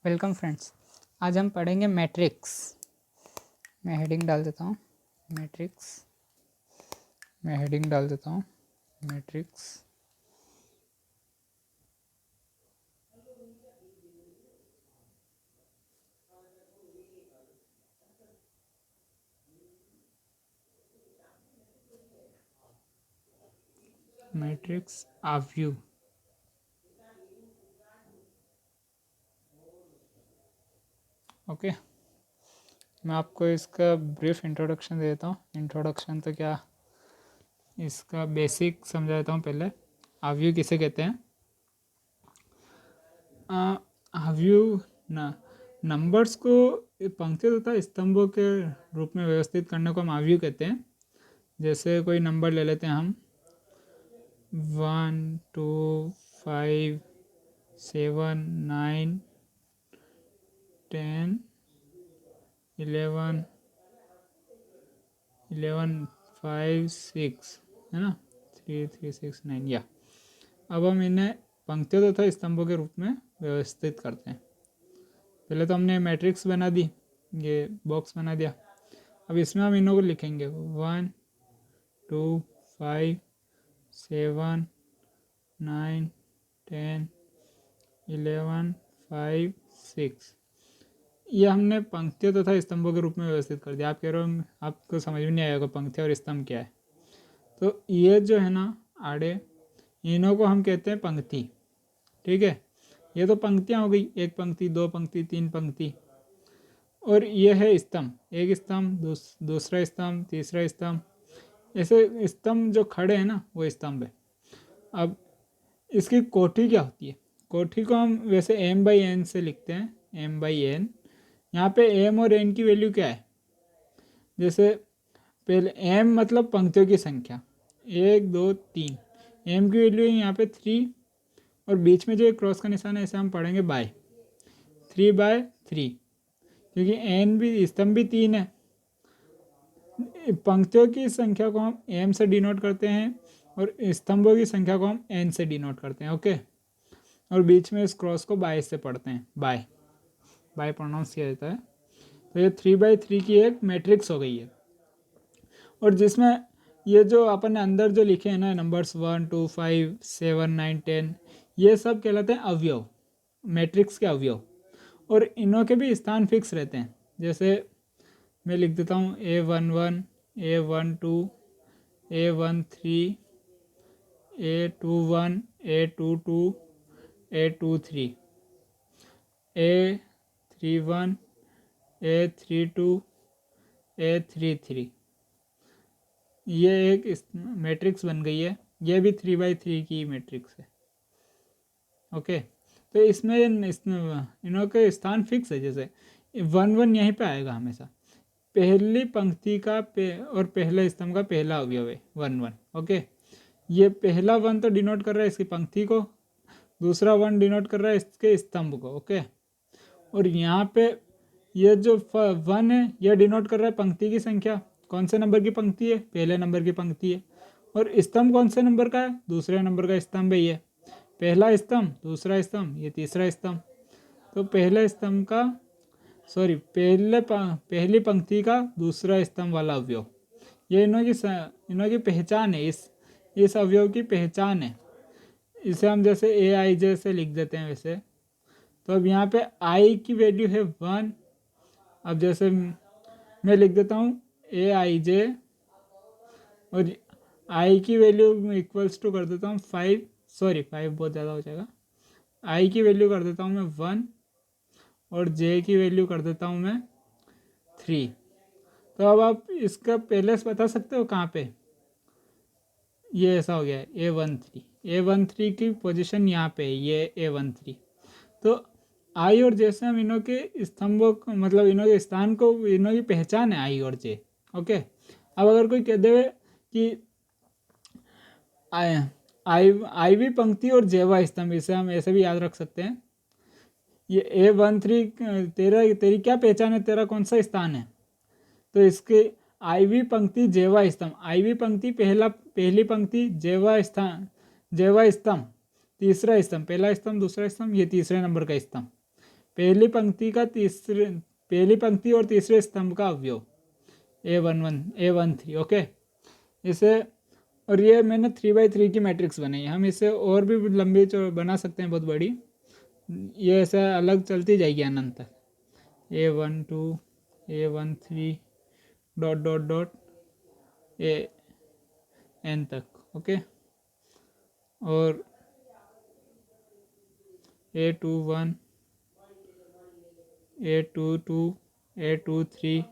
Welcome friends. आज हम पढ़ेंगे मैट्रिक्स। मैं हेडिंग डाल देता हूँ matrix. Matrix. Matrix of view. Okay, मैं आपको इसका ब्रीफ इंट्रोडक्शन दे देता हूँ। इंट्रोडक्शन तो क्या, इसका बेसिक समझा देता हूँ पहले। ऑफ व्यू किसे कहते हैं? ऑफ व्यू ना नंबर्स को पंक्ति तथा स्तंभों के रूप में व्यवस्थित करने को हम ऑफ व्यू कहते हैं। जैसे कोई नंबर ले लेते हैं हम 1 2 5 7 9 10 11 5 6 है ना, 3 3 6 9 या। अब हम इन्हें पंक्तियों तथा स्तंभों के रूप में व्यवस्थित करते हैं। पहले तो हमने मैट्रिक्स बना दी, ये बॉक्स बना दिया। अब इसमें हम इन्हों को लिखेंगे 1 2 5 7 9 10 11 5 6। ये हमने पंक्तियों तथा स्तंभों के रूप में व्यवस्थित कर दिया। आप कह रहे हो आपको समझ में नहीं आएगा पंक्तियाँ और स्तंभ क्या है। तो ये जो है ना आड़े, इन्हों को हम कहते हैं पंक्ति। ठीक है, ये तो पंक्तियाँ हो गई, एक पंक्ति, दो पंक्ति, तीन पंक्ति। और ये है स्तंभ, एक स्तंभ, दूसरा स्तंभ, तीसरा स्तंभ। ऐसे स्तंभ जो खड़े हैं ना वो स्तंभ है। अब इसकी कोटि क्या होती है? कोटि को हम वैसे m/n से लिखते हैं, m/n। यहाँ पे m और n की वैल्यू क्या है? जैसे पहले m मतलब पंक्तियों की संख्या, 1 2 3। m की वैल्यू है यहाँ पे 3, और बीच में जो एक क्रॉस का निशान है इसे हम पढ़ेंगे बाय 3/3, क्योंकि n भी स्तंभ भी 3 है। पंक्तियों की संख्या को हम m से डिनोट करते हैं और स्तंभों की संख्या को हम n से डिनोट करते हैं। ओके, और बीच में इस क्रॉस को बाय से पढ़ते हैं, बाय प्रोनाउंस किया जाता है। तो ये 3/3 की एक मैट्रिक्स हो गई है। और जिसमें ये जो अपन ने अंदर जो लिखे हैं ना नंबर्स 1 2 5 7 9 10, ये सब कहलाते हैं अवयव, मैट्रिक्स के अवयव। और इनों के भी स्थान फिक्स रहते हैं। जैसे मैं लिख देता हूँ A11 A12 A13 A21 A22 A23 A31 A32 A33। ये एक मैट्रिक्स बन गई है। ये भी 3/3 की मैट्रिक्स है। ओके, तो इसमें इनों के स्थान फिक्स है। जैसे 1 1 यहीं पे आएगा हमेशा, पहली पंक्ति का और पहले स्तंभ का पहला अवयव है 1 1। ओके, ये पहला 1 तो डिनोट कर रहा है इसकी पंक्ति को, दूसरा 1 डिनोट कर रहा है इसके स्तंभ को। ओके, और यहाँ पे ये जो 1 है यह डिनोट कर रहा है पंक्ति की संख्या। कौन से नंबर की पंक्ति है? पहले नंबर की पंक्ति है। और स्तंभ कौन से नंबर का है? दूसरे नंबर का स्तंभ है। ये पहला स्तंभ, दूसरा स्तंभ, ये तीसरा स्तंभ। तो पहले स्तंभ का पहली पंक्ति का दूसरा स्तंभ वाला अवयव, ये इनों की पहचान है, इस अवयव की पहचान है। इसे हम जैसे AIJ से लिख देते हैं वैसे। तो अब यहाँ पे I की वैल्यू है 1। अब जैसे मैं लिख देता हूँ AIJ, और I की वैल्यू इक्वल्स टू कर देता हूँ 5 बहुत ज़्यादा हो जाएगा। I की वैल्यू कर देता हूँ मैं 1, और J की वैल्यू कर देता हूँ मैं 3। तो अब आप इसका पहले से बता सकते हो कहाँ पे ये ऐसा हो गया है। A13 की पोजीशन यहाँ पे है, ये A13। तो I और J से हम इनों के स्तंभों को, मतलब इनों के स्थान को, इनों की पहचान है I और J। ओके, अब अगर कोई कह दे कि I भी पंक्ति और J स्तंभ, इसे हम ऐसे भी याद रख सकते हैं। ये A13 तेरी क्या पहचान है, तेरा कौन सा स्थान है? तो इसके IV पंक्ति जेवा स्तंभ, IV पंक्ति पहली पंक्ति, जेवा स्तंभ तीसरा स्तंभ, पहला स्तंभ दूसरा स्तंभ, ये तीसरे नंबर का स्तंभ। पहली पंक्ति और तीसरे स्तंभ का अवयव A11 A13, ओके। इसे, और ये मैंने 3x3 की मैट्रिक्स बनाई है। हम इसे और भी लंबी बना सकते हैं, बहुत बड़ी। ये ऐसे अलग चलती जाएगी अनंत तक, A12 A13 dot dot dot AN तक, ओके। और A21 A22 A23,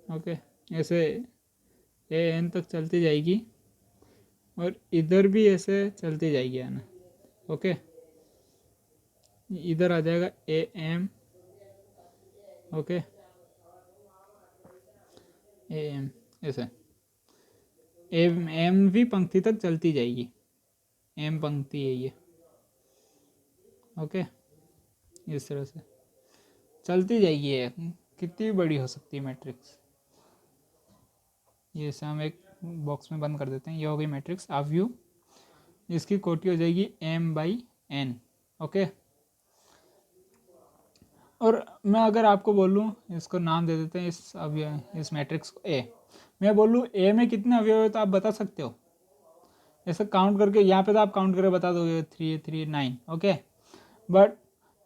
ओके। ऐसे AN तक चलती जाएगी, और इधर भी ऐसे चलती जाएगी आना, ओके। इधर आ जाएगा AM, ओके, AM ऐसे M भी पंक्ति तक चलती जाएगी, M पंक्ति है ये, ओके। इस तरह से चलती जाएगी ये, कितनी बड़ी हो सकती है मैट्रिक्स। ये से हम एक बॉक्स में बंद कर देते हैं। ये हो गई मैट्रिक्स अवयव, इसकी कोटि हो जाएगी M/N, ओके। और मैं अगर आपको बोलूँ, इसको नाम दे देते हैं इस अवयव, इस मैट्रिक्स को A। मैं बोलूँ A में कितने अवयव है, तो आप बता सकते हो ऐसे काउंट करके। यहाँ पे तो आप काउंट करके बता दोगे 3 3 9, ओके। बट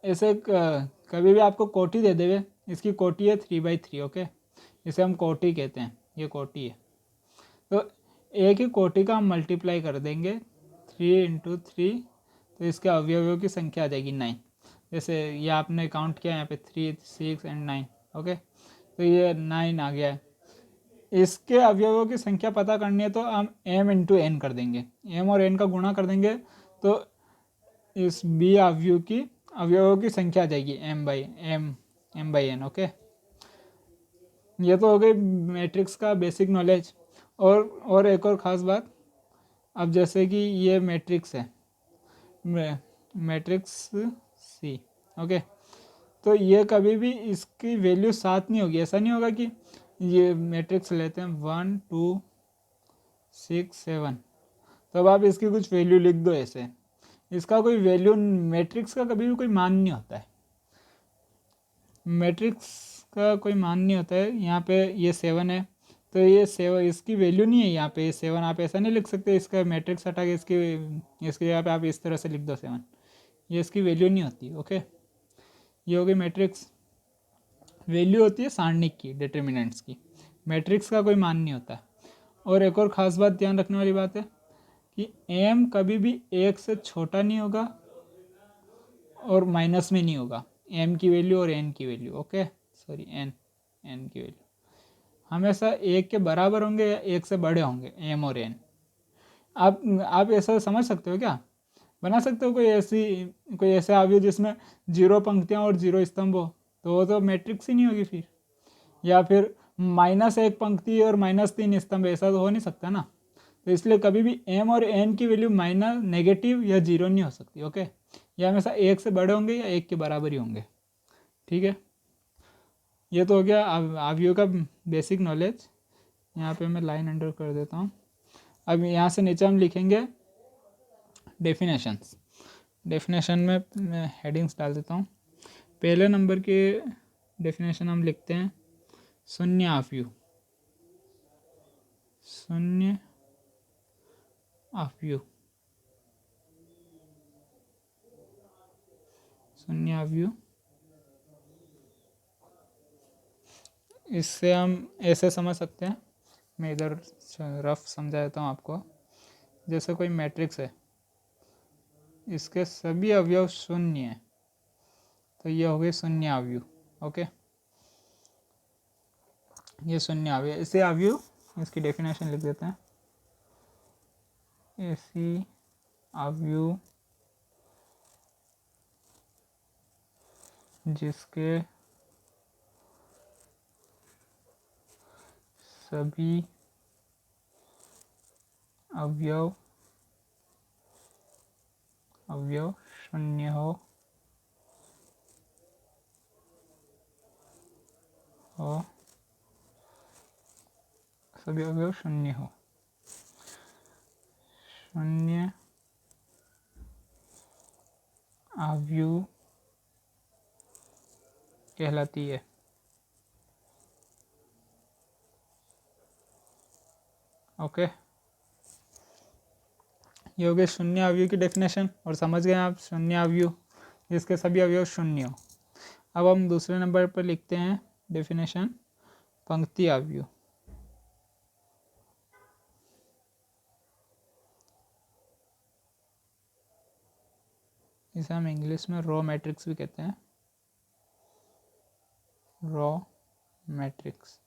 ऐसे कभी भी आपको कोटि दे देवे, इसकी कोटि है 3/3, ओके। इसे हम कोटि कहते हैं, ये कोटि है। तो एक ही कोटि का हम मल्टीप्लाई कर देंगे 3 × 3, तो इसके अवयवों की संख्या आ जाएगी 9। जैसे ये आपने काउंट किया यहाँ पे 3 6 और 9, ओके। तो ये 9 आ गया है। इसके अवयवों की संख्या पता करनी है तो हम M × N कर देंगे, M और N का गुणा कर देंगे, तो इस B अवयवों की संख्या आ जाएगी M/N, ओके। ये तो हो गई मैट्रिक्स का बेसिक नॉलेज। और एक और ख़ास बात, अब जैसे कि ये मैट्रिक्स है, मैट्रिक्स C, ओके। तो ये कभी भी इसकी वैल्यू 7 नहीं होगी। ऐसा नहीं होगा कि ये मैट्रिक्स लेते हैं 1 2 6 7, तो अब आप इसकी कुछ वैल्यू लिख दो ऐसे। इसका कोई वैल्यू, मैट्रिक्स का कभी भी कोई मान नहीं होता है, मैट्रिक्स का कोई मान नहीं होता है। यहाँ पे ये 7 है, तो ये 7 इसकी वैल्यू नहीं है यहाँ पे 7। आप ऐसा नहीं लिख सकते, इसका मैट्रिक्स हटा के इसकी जगह पे आप इस तरह से लिख दो 7, ये इसकी वैल्यू नहीं होती, ओके। ये हो गई मैट्रिक्स। वैल्यू होती है सारणिक की, डिटर्मिनेंट्स की। मैट्रिक्स का कोई मान नहीं होता। और एक और ख़ास बात ध्यान रखने वाली बात है कि M कभी भी 1 से छोटा नहीं होगा और माइनस में नहीं होगा। M की वैल्यू और N की वैल्यू, ओके, सॉरी N की वैल्यू हमेशा 1 के बराबर होंगे या 1 से बड़े होंगे, M और N। आप ऐसा समझ सकते हो क्या? बना सकते हो कोई ऐसा अवयव जिसमें 0 पंक्तियाँ और 0 स्तंभ हो, तो वो तो मैट्रिक्स ही नहीं होगी फिर। या फिर -1 पंक्ति और -3 स्तंभ, ऐसा तो हो नहीं सकता ना। तो इसलिए कभी भी M और N की वैल्यू माइनस, नेगेटिव या 0 नहीं हो सकती, ओके। ये हमेशा 1 से बड़े होंगे या 1 के बराबर ही होंगे, ठीक है। ये तो हो गया अवयव का बेसिक नॉलेज। यहाँ पे मैं लाइन अंडर कर देता हूँ। अब यहाँ से नीचे हम लिखेंगे डेफिनेशंस। डेफिनेशन में मैं हेडिंग्स डाल देता हूँ। पहले नंबर के डेफिनेशन हम लिखते हैं शून्य अवयव। शून्य अवयव, शून्य अवयव। इससे हम ऐसे समझ सकते हैं, मैं इधर रफ समझा देता हूँ आपको। जैसे कोई मैट्रिक्स है, इसके सभी अवयव शून्य हैं, तो ये हो गए शून्य अवयव, ओके। ये शून्य अवयव, इसे अवयव, इसकी डेफिनेशन लिख देते हैं। ऐसी अवयव जिसके सभी अवयव शून्य हो सभी अवयव शून्य हो। शून्य अवयव कहलाती है। ओके, ये हो गए शून्य अवयव की डेफिनेशन। और समझ गए आप, शून्य अवयव जिसके सभी अवयव शून्य हो। अब हम दूसरे नंबर पर लिखते हैं डेफिनेशन पंक्ति अवयव। इसे हम इंग्लिश में रो मैट्रिक्स भी कहते हैं, रो मैट्रिक्स।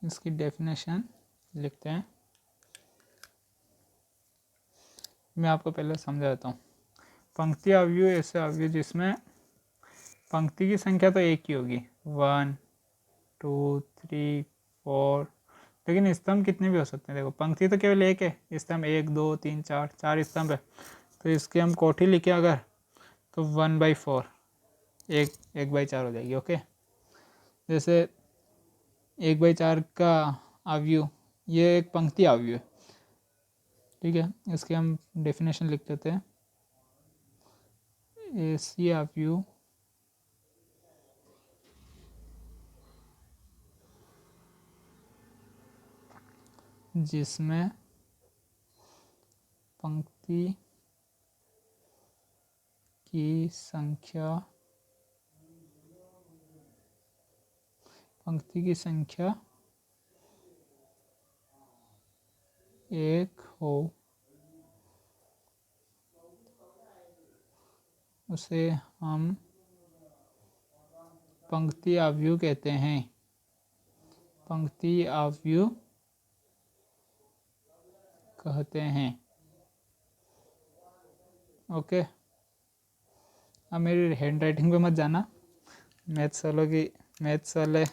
इसकी डेफिनेशन लिखते हैं। मैं आपको पहले समझा देता हूँ। पंक्ति अवयव ऐसे अवयव जिसमें पंक्ति की संख्या तो एक ही होगी, 1 2 3 4, लेकिन स्तंभ कितने भी हो सकते हैं। देखो पंक्ति तो केवल एक है, स्तंभ 1 2 3 4, 4 स्तंभ है। तो इसकी हम कोटि लिखे अगर, तो 1/4, 1/4 हो जाएगी। ओके, जैसे 1/4 का अवयव, ये एक पंक्ति अवयव है। ठीक है, इसके हम डेफिनेशन लिख देते हैं। ऐसी अवयव जिसमें पंक्ति की संख्या एक हो, उसे हम पंक्ति अवयव कहते हैं। पंक्ति अवयव कहते हैं। ओके, अब मेरी हैंड राइटिंग पे मत जाना। मैथ्स वाले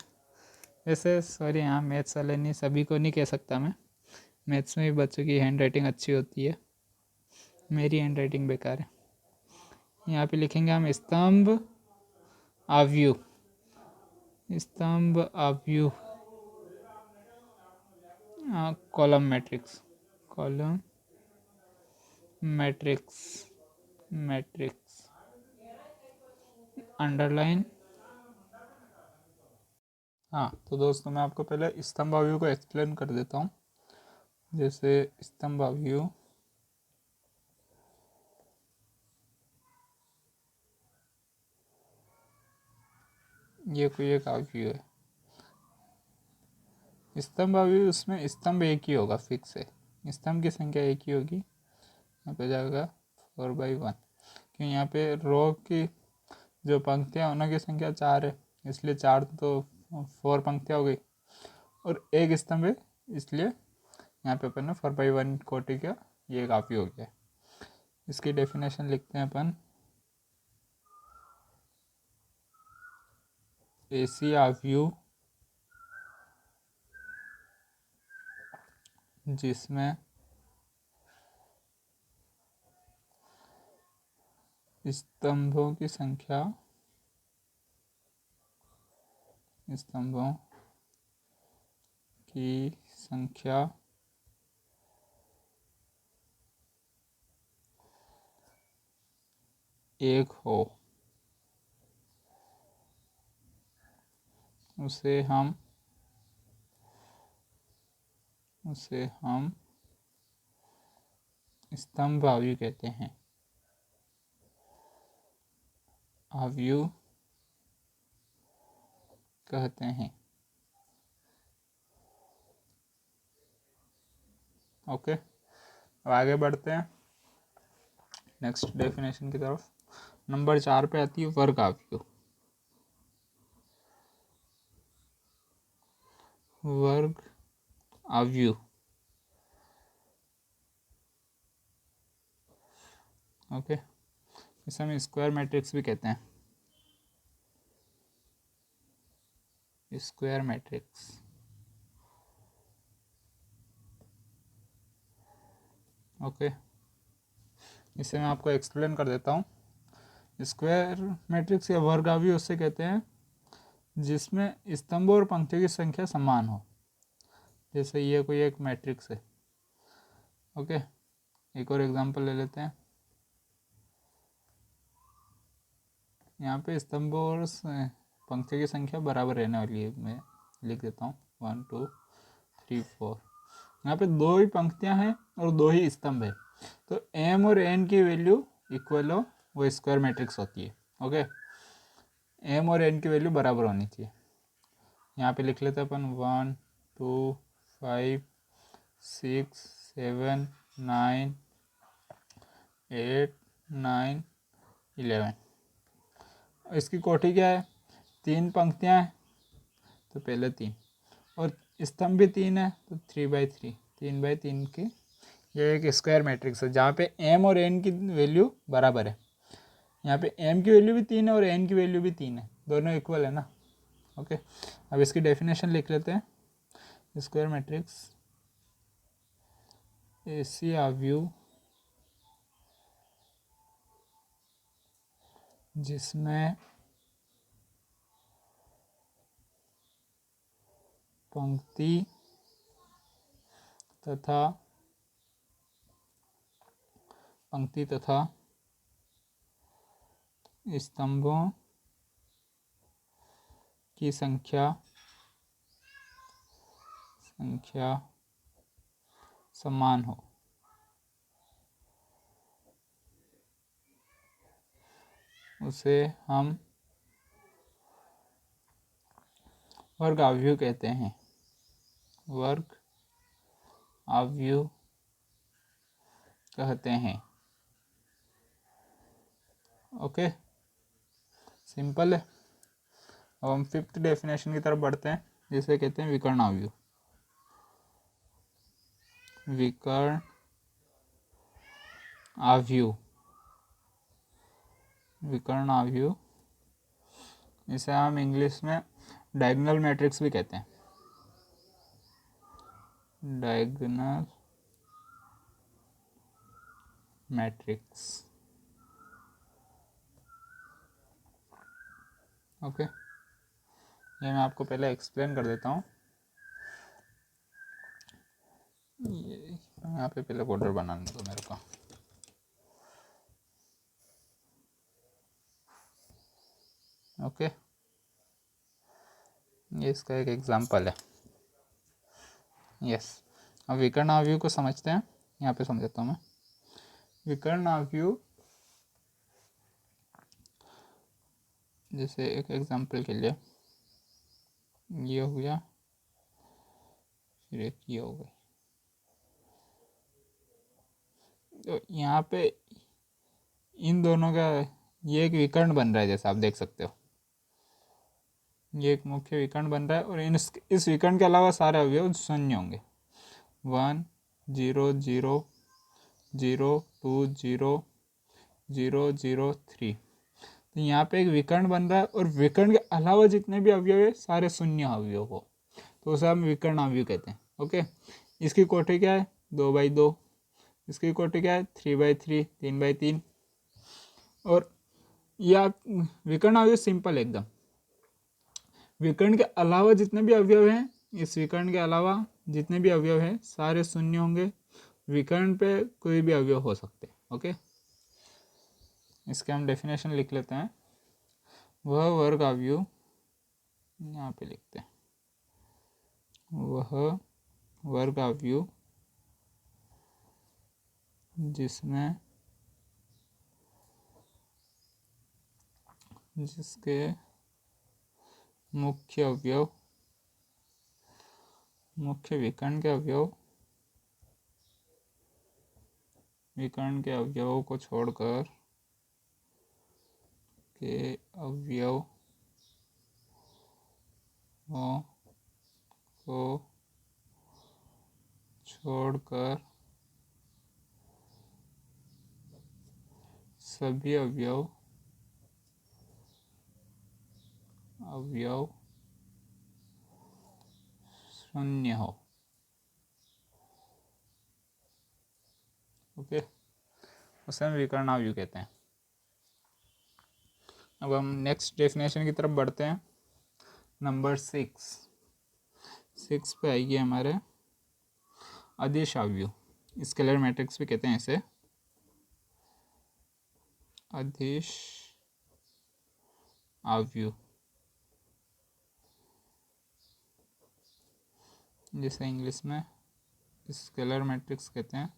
वैसे सॉरी, हाँ मैथ्स वाले नहीं, सभी को नहीं कह सकता मैं। मैथ्स में भी बच्चों की हैंड राइटिंग अच्छी होती है, मेरी हैंड राइटिंग बेकार है। यहाँ पे लिखेंगे हम स्तंभ अवयव, स्तंभ अवयव column matrix, column matrix underline. हाँ, तो दोस्तों मैं आपको पहले स्तंभ अवयव को एक्सप्लेन कर देता हूँ। जैसे स्तंभ अवयव ये कोई एक अवयव है। स्तंभ अवयव, उसमें स्तंभ एक ही होगा, फिक्स है, स्तंभ की संख्या एक ही होगी। यहाँ पे जाएगा 4/1, क्योंकि यहाँ पे रो की जो पंक्तियाँ उनकी संख्या 4 है, इसलिए 4 तो 4 पंक्तियाँ हो गई, और एक स्तंभ है, इसलिए यहाँ पे अपन ने 4/1 कोटि का ये काफ़ी हो गया। इसकी डेफिनेशन लिखते हैं अपन। ऐसी अवयव जिसमें स्तंभों की संख्या एक हो, उसे हम स्तंभ अवयव कहते हैं। अवयव कहते हैं। ओके, अब आगे बढ़ते हैं नेक्स्ट डेफिनेशन की तरफ। नंबर 4 पे आती है वर्ग अवयव। वर्ग अवयव, ओके, इसे हम स्क्वायर मैट्रिक्स भी कहते हैं। स्क्वायर मैट्रिक्स, ओके, इसे मैं आपको एक्सप्लेन कर देता हूँ। स्क्वायर मैट्रिक्स या वर्ग अवयव उससे कहते हैं जिसमें स्तंभों और पंक्तियों की संख्या समान हो। जैसे ये कोई एक मैट्रिक्स है, ओके, एक और एग्जांपल ले लेते हैं। यहाँ पे स्तंभों और पंक्तियों की संख्या बराबर रहने वाली है। मैं लिख देता हूँ 1 2 3 4। यहाँ पे 2 ही पंक्तियाँ हैं और 2 ही स्तंभ है, तो m और n की वैल्यू इक्वल हो, वो स्क्वायर मैट्रिक्स होती है। ओके, m और n की वैल्यू बराबर होनी चाहिए। यहाँ पे लिख लेते हैं अपन 1 2 5 6 7 9 8 9 11। इसकी कोटि क्या है? 3 पंक्तियाँ हैं तो पहले 3, और स्तंभ भी 3 है तो 3/3, 3/3 की ये एक स्क्वायर मैट्रिक्स है जहाँ पे m और n की वैल्यू बराबर है। यहाँ पे m की वैल्यू भी 3 है और n की वैल्यू भी 3 है, दोनों इक्वल है ना। ओके, अब इसकी डेफिनेशन लिख लेते हैं। स्क्वायर मैट्रिक्स ऐसी आव्यूह जिसमें पंक्ति तथा स्तंभों की संख्या समान हो। उसे हम वर्ग आव्यूह कहते हैं। वर्ग आव्यूह कहते हैं। ओके, सिंपल है। अब हम 5th डेफिनेशन की तरफ बढ़ते हैं, जिसे कहते हैं विकर्ण आव्यूह। विकर्ण आव्यूह, विकर्ण आव्यूह, इसे हम इंग्लिश में डायगोनल मैट्रिक्स भी कहते हैं। Diagonal matrix. ओके, ये मैं आपको पहले एक्सप्लेन कर देता हूँ। ये यहाँ पे पहले बॉर्डर बनाने दो मेरे को। ओके, ये इसका एक एग्जांपल है। यस, अब विकर्ण आव्यूह को समझते हैं। यहाँ पे समझाता हूँ मैं। विकर्ण आव्यूह जैसे एक एग्जांपल के लिए ये हो गया, फिर एक ये हो गई, तो यहाँ पे इन दोनों का ये एक विकर्ण बन रहा है, जैसा आप देख सकते हो। ये एक मुख्य विकर्ण बन रहा है और इस विकर्ण के अलावा सारे अवयव शून्य होंगे। 1 0 0 0 2 0 0 0 3। तो यहाँ पे एक विकर्ण बन रहा है और विकर्ण के अलावा जितने भी अवयव है सारे शून्य अवयव हो, तो उसे हम विकर्ण अवयव कहते हैं। ओके, इसकी कोटि क्या है? 2/2। इसकी कोटि क्या है? 3/3, 3/3। और यह विकर्ण अवयव सिंपल है एकदम। विकर्ण के अलावा जितने भी अवयव हैं, इस विकर्ण के अलावा जितने भी अवयव हैं सारे शून्य होंगे। विकर्ण पे कोई भी अवयव हो सकते हैं। ओके, इसके हम डेफिनेशन लिख लेते हैं। वह वर्ग आव्यूह, यहाँ पे लिखते हैं, वह वर्ग आव्यूह जिसके मुख्य विकर्ण के अवयवों को छोड़कर सभी अवयव शून्य हो। ओके, उसे हम विकर्ण आव्यूह कहते हैं। अब हम नेक्स्ट डेफिनेशन की तरफ बढ़ते हैं। नंबर 6 पे आएगी हमारे अदिश आव्यूह। स्केलर मैट्रिक्स भी कहते हैं इसे, अदिश आव्यूह, जिसे इंग्लिश में स्केलर मैट्रिक्स कहते हैं।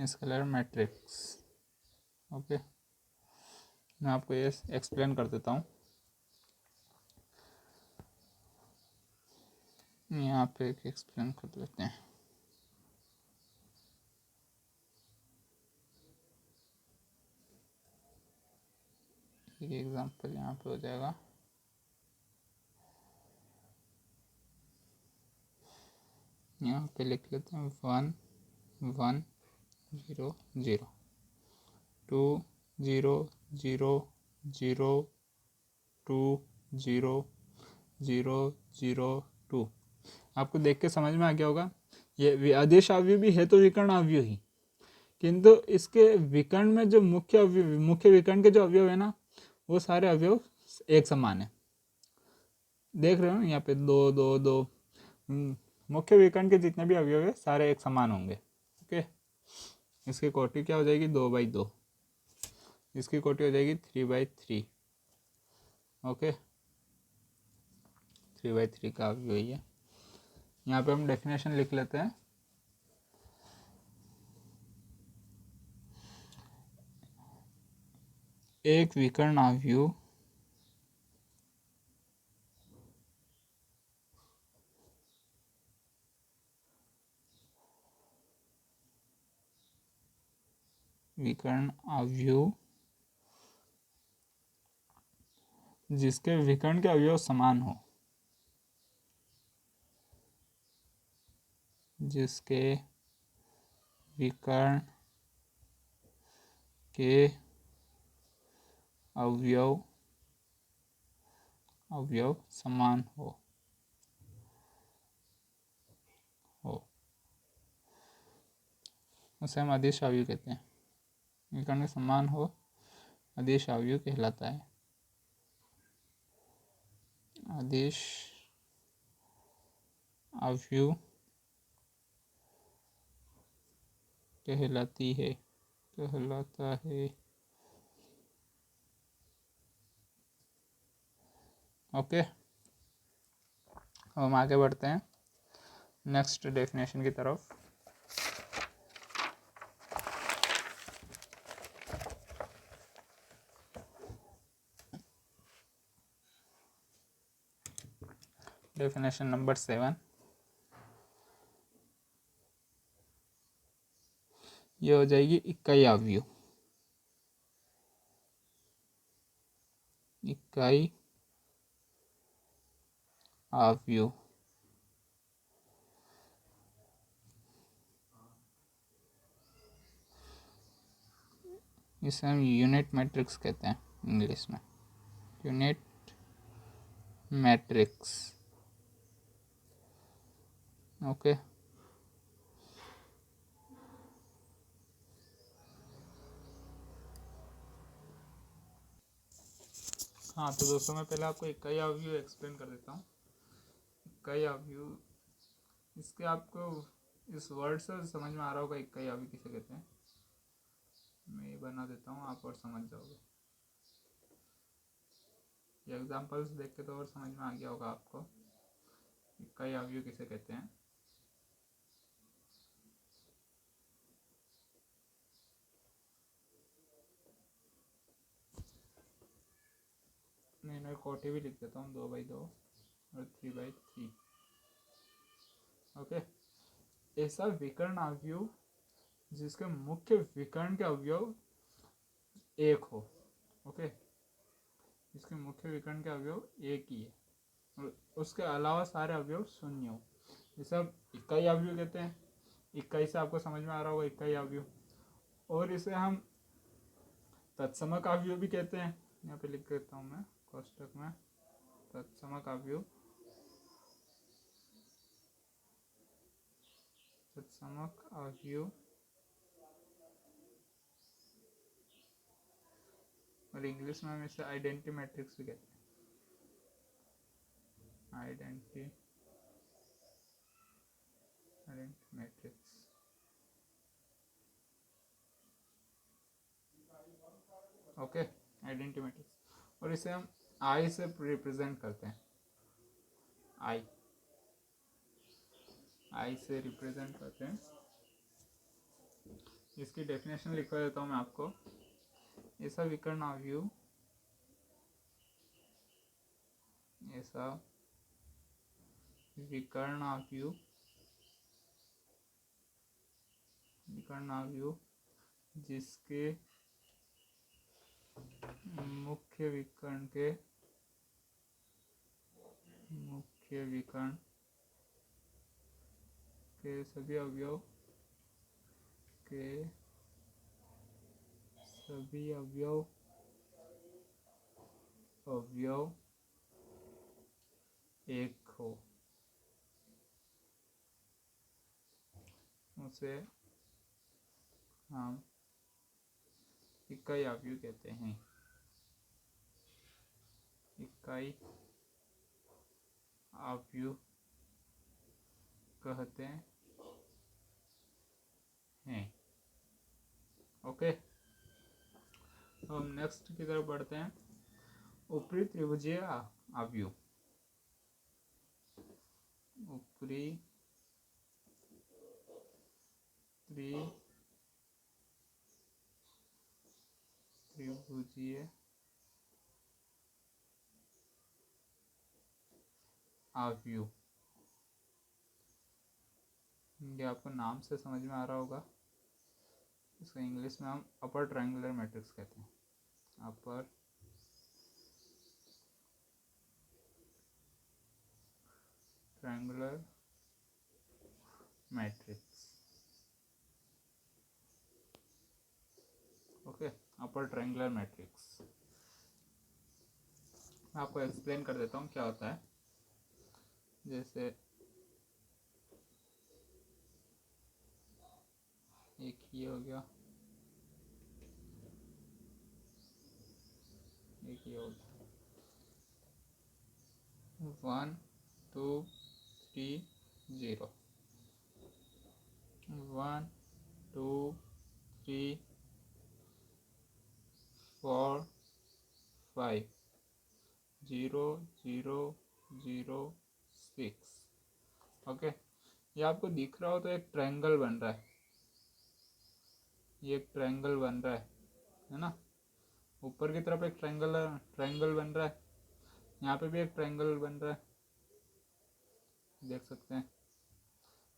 Scalar matrix, okay. मैं आपको ये एक्सप्लेन कर देता हूँ। यहाँ पे एक एक्सप्लेन कर लेते हैं। एक एग्जांपल यहाँ पे हो जाएगा। यहाँ पे लिख लेते हैं 1 1 0 0 2 0 0 0 2 0 0 0 2। आपको देख के समझ में आ गया होगा, ये अदिश अवयव भी है तो विकर्ण अवयव ही, किंतु इसके विकर्ण में जो मुख्य विकर्ण के जो अवयव है ना, वो सारे अवयव एक समान है। देख रहे हो यहाँ पे 2 2 2, मुख्य विकर्ण के जितने भी अवयव है सारे एक समान होंगे। ओके, इसकी कोटि क्या हो जाएगी 2/2, इसकी कोटि हो जाएगी 3/3। ओके, 3/3 का अवयव ही है। यहाँ पे हम डेफिनेशन लिख लेते हैं। एक विकर्ण अवयव जिसके विकर्ण के अवयव समान हो, जिसके विकर्ण के अवयव समान हो उसे हम अदिश अवयव कहते हैं। विकर्ण के समान हो, अदिश अवयव कहलाता है। अदिश अवयव कहलाता है। ओके, हम आगे बढ़ते हैं नेक्स्ट डेफिनेशन की तरफ। डेफिनेशन नंबर 7, ये हो जाएगी इकाई अवयव। इकाई अवयव, इसे हम यूनिट मैट्रिक्स कहते हैं इंग्लिश में, यूनिट मैट्रिक्स। ओके, हाँ तो दोस्तों मैं पहले आपको इकाई अवयव एक्सप्लेन कर देता हूँ। इकाई अवयव, इसके आपको इस वर्ड से समझ में आ रहा होगा इकाई अवयव किसे कहते हैं। मैं ये बना देता हूँ, आप और समझ जाओगे। ये एग्जांपल्स देख के तो और समझ में आ गया होगा आपको इकाई अवयव किसे कहते हैं। मैं कोटि भी लिख देता हूँ 2/2 और 3/3। ओके, ऐसा विकर्ण अवयव जिसके मुख्य विकर्ण के अवयव एक हो। ओके, इसके मुख्य विकर्ण के अवयव एक ही है और उसके अलावा सारे अवयव शून्य हो, ये सब इकाई अवयव कहते हैं। इकाई से आपको समझ में आ रहा होगा इकाई अवयव। और इसे हम तत्समक अवयव भी कहते हैं। यहाँ पे लिख देता हूँ मैं कोष्टक में, तत्समक अवयव, तत्समक अवयव, और इंग्लिश में हम इसे आइडेंटिटी मैट्रिक्स भी कहते हैं। Identity matrix. Okay, identity matrix. और इसे हम आई से रिप्रेजेंट करते हैं। आई से रिप्रेजेंट करते हैं। इसकी डेफिनेशन लिखवा देता हूँ मैं आपको। ऐसा विकर्णावयव, ऐसा विकर्णावयव जिसके मुख्य विकर्ण के सभी अवयव एक हो, उसे हम इकाई अवयव कहते हैं। इकाई अवयव कहते हैं। ओके, हम नेक्स्ट की तरफ बढ़ते हैं। ऊपरी त्रिभुजीय अवयव। ऊपरी त्रिभुजीय अवयव, ये आपको नाम से समझ में आ रहा होगा। इसको इंग्लिश में हम अपर ट्रायंगुलर मैट्रिक्स कहते हैं। Upper triangular matrix. Okay, upper triangular matrix. मैं आपको एक्सप्लेन कर देता हूँ क्या होता है। जैसे एक ये हो गया, एक ये हो गया। 1 2 3 0, 1 2 3 4 5 0 0 0 6। ओके, ये आपको दिख रहा हो तो एक ट्रायंगल बन रहा है। ये एक ट्रायंगल बन रहा है ना। ऊपर की तरफ एक ट्रायंगल बन रहा है, यहाँ पे भी एक ट्रायंगल बन रहा है, देख सकते हैं।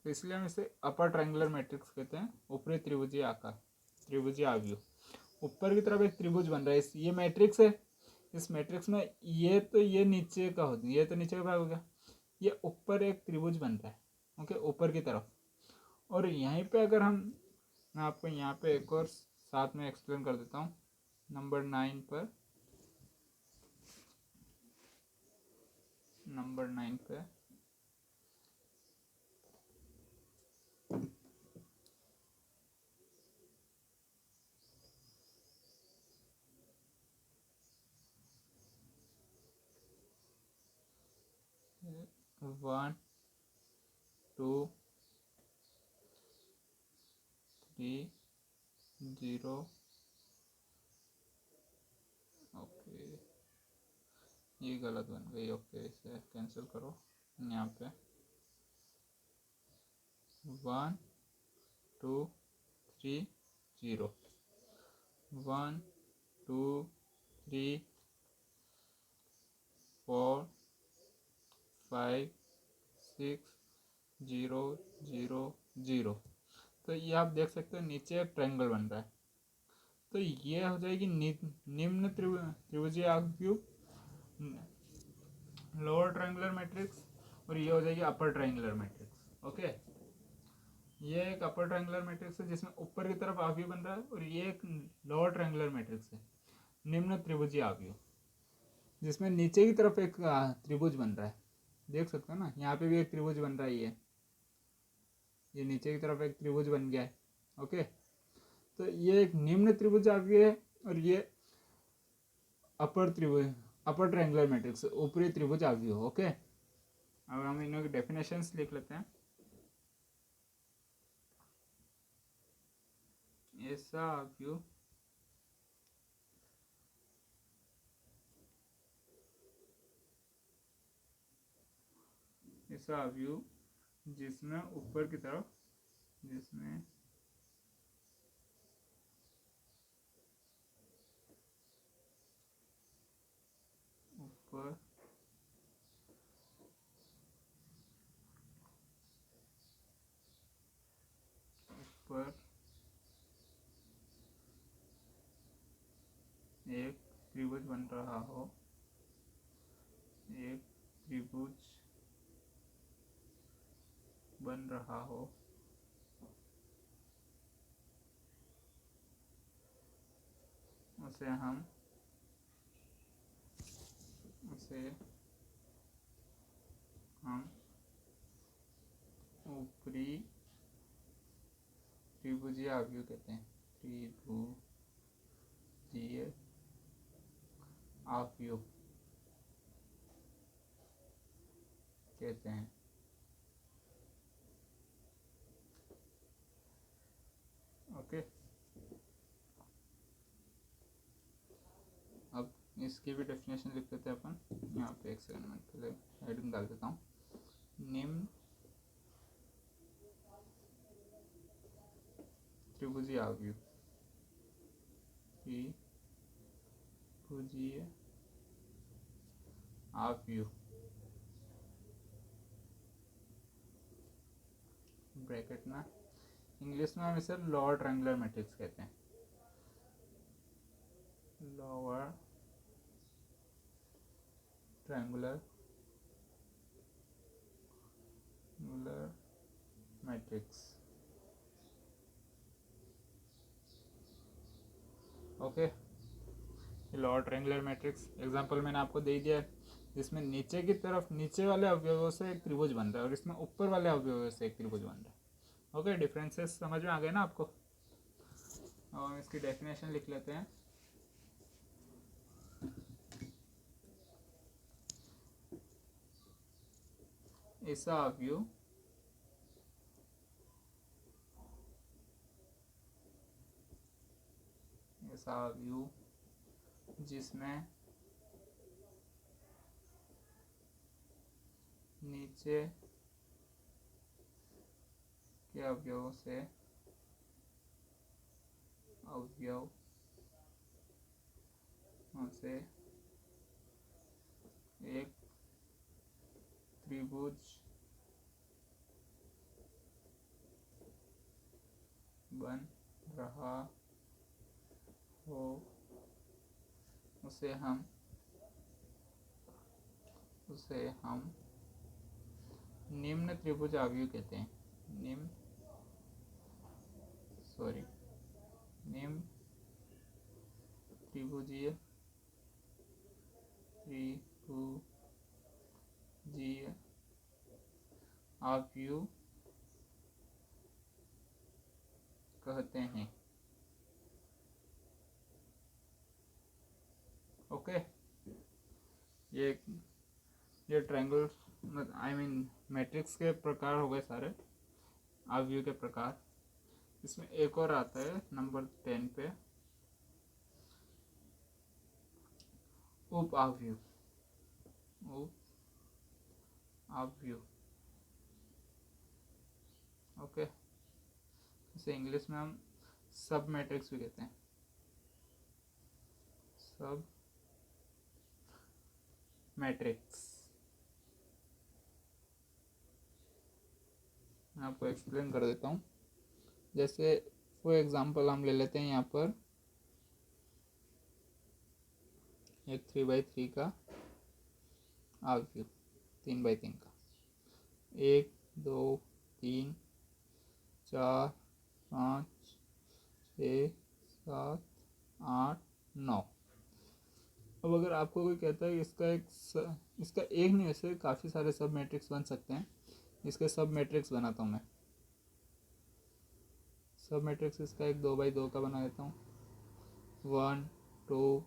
तो इसलिए हम इसे अपर ट्रायंगुलर मैट्रिक्स कहते हैं। ऊपरी त्रिभुजीय आकार, त्रिभुजीय अवयव। ऊपर की तरफ एक त्रिभुज बन रहा है, ये मैट्रिक्स है। इस मैट्रिक्स में ये नीचे का हो, ये तो नीचे का भाग हो गया, ये ऊपर एक त्रिभुज बन रहा है। ओके, ऊपर की तरफ। और यहीं पे अगर मैं आपको यहाँ पे एक और साथ में एक्सप्लेन कर देता हूँ। नंबर 9 पे 1 2 3 0। ओके, ये गलत बन गई। ओके, इसे कैंसिल करो। यहाँ पे 1 2 3 0, 1 2 3 4 5 6 0 0 0। तो ये आप देख सकते हो नीचे एक ट्रायंगल बन रहा है। तो ये हो जाएगी निम्न त्रिभुजीय अवयव, लोअर ट्रायंगुलर मैट्रिक्स। और ये हो जाएगी अपर ट्रायंगुलर मैट्रिक्स। ओके, ये एक अपर ट्रायंगुलर मैट्रिक्स है जिसमें ऊपर की तरफ अवयव बन रहा है, और ये एक लोअर ट्रायंगुलर मैट्रिक्स है, निम्न त्रिभुजीय अवयव, जिसमें नीचे की तरफ एक त्रिभुज बन रहा है। देख सकते हो ना, यहाँ पे भी एक त्रिभुज बन रहा है। ये नीचे की तरफ एक त्रिभुज बन गया है। ओके, तो ये एक निम्न त्रिभुज अवयव है, और ये अपर ट्रायंगुलर मैट्रिक्स, ऊपरी त्रिभुज अवयव। ओके, अब हम इनकी डेफिनेशंस लिख लेते हैं। ऐसा व्यू जिसमें ऊपर की तरफ ऊपर एक त्रिभुज बन रहा हो, उसे हम ऊपरी त्रिभुजीय आव्यूह कहते हैं। त्रिभुजीय आव्यूह कहते हैं। ओके, अब इसकी भी डेफिनेशन लिख लेते हैं अपन। यहाँ पे एक सेकंड में पहले हेडिंग डाल देता हूँ। निम्न त्रिभुजीय आव्यूह ब्रैकेट में इंग्लिश में हम इसे लोअर ट्रायंगुलर मैट्रिक्स कहते हैं। Lower triangular matrix. Okay, lower triangular matrix example मैंने आपको दे दिया है, जिसमें नीचे की तरफ नीचे वाले अवयवों से एक त्रिभुज बन रहा है और इसमें ऊपर वाले अवयवों से एक त्रिभुज बन रहा है। ओके, डिफरेंसेस समझ में आ गए ना आपको। अब हम इसकी डेफिनेशन लिख लेते हैं। ऐसा अवयव जिसमें नीचे के अवयवों से एक त्रिभुज बन रहा हो, उसे हम निम्न त्रिभुज आव्यूह कहते हैं। निम्न त्रिभुजीय आव्यूह कहते हैं। ओके, ये ट्रायंगल मैट्रिक्स के प्रकार हो गए सारे, आव्यूह के प्रकार। इसमें एक और आता है नंबर 10 पे, उप आव्यूह। ओके, इसे इंग्लिश में हम सब मैट्रिक्स भी कहते हैं। सब मैट्रिक्स मैं आपको एक्सप्लेन कर देता हूँ। जैसे फॉर एग्जांपल हम ले लेते हैं यहाँ पर एक 3x3 का आव्यूह, 3x3 का, 1 2 3 4 5 6 7 8 9। अब अगर आपको कोई कहता है कि इसका एक नहीं, वैसे काफ़ी सारे सब मैट्रिक्स बन सकते हैं। इसके सब मैट्रिक्स बनाता हूँ मैं। सब मैट्रिक्स इसका एक 2x2 का बना देता हूँ। 1 2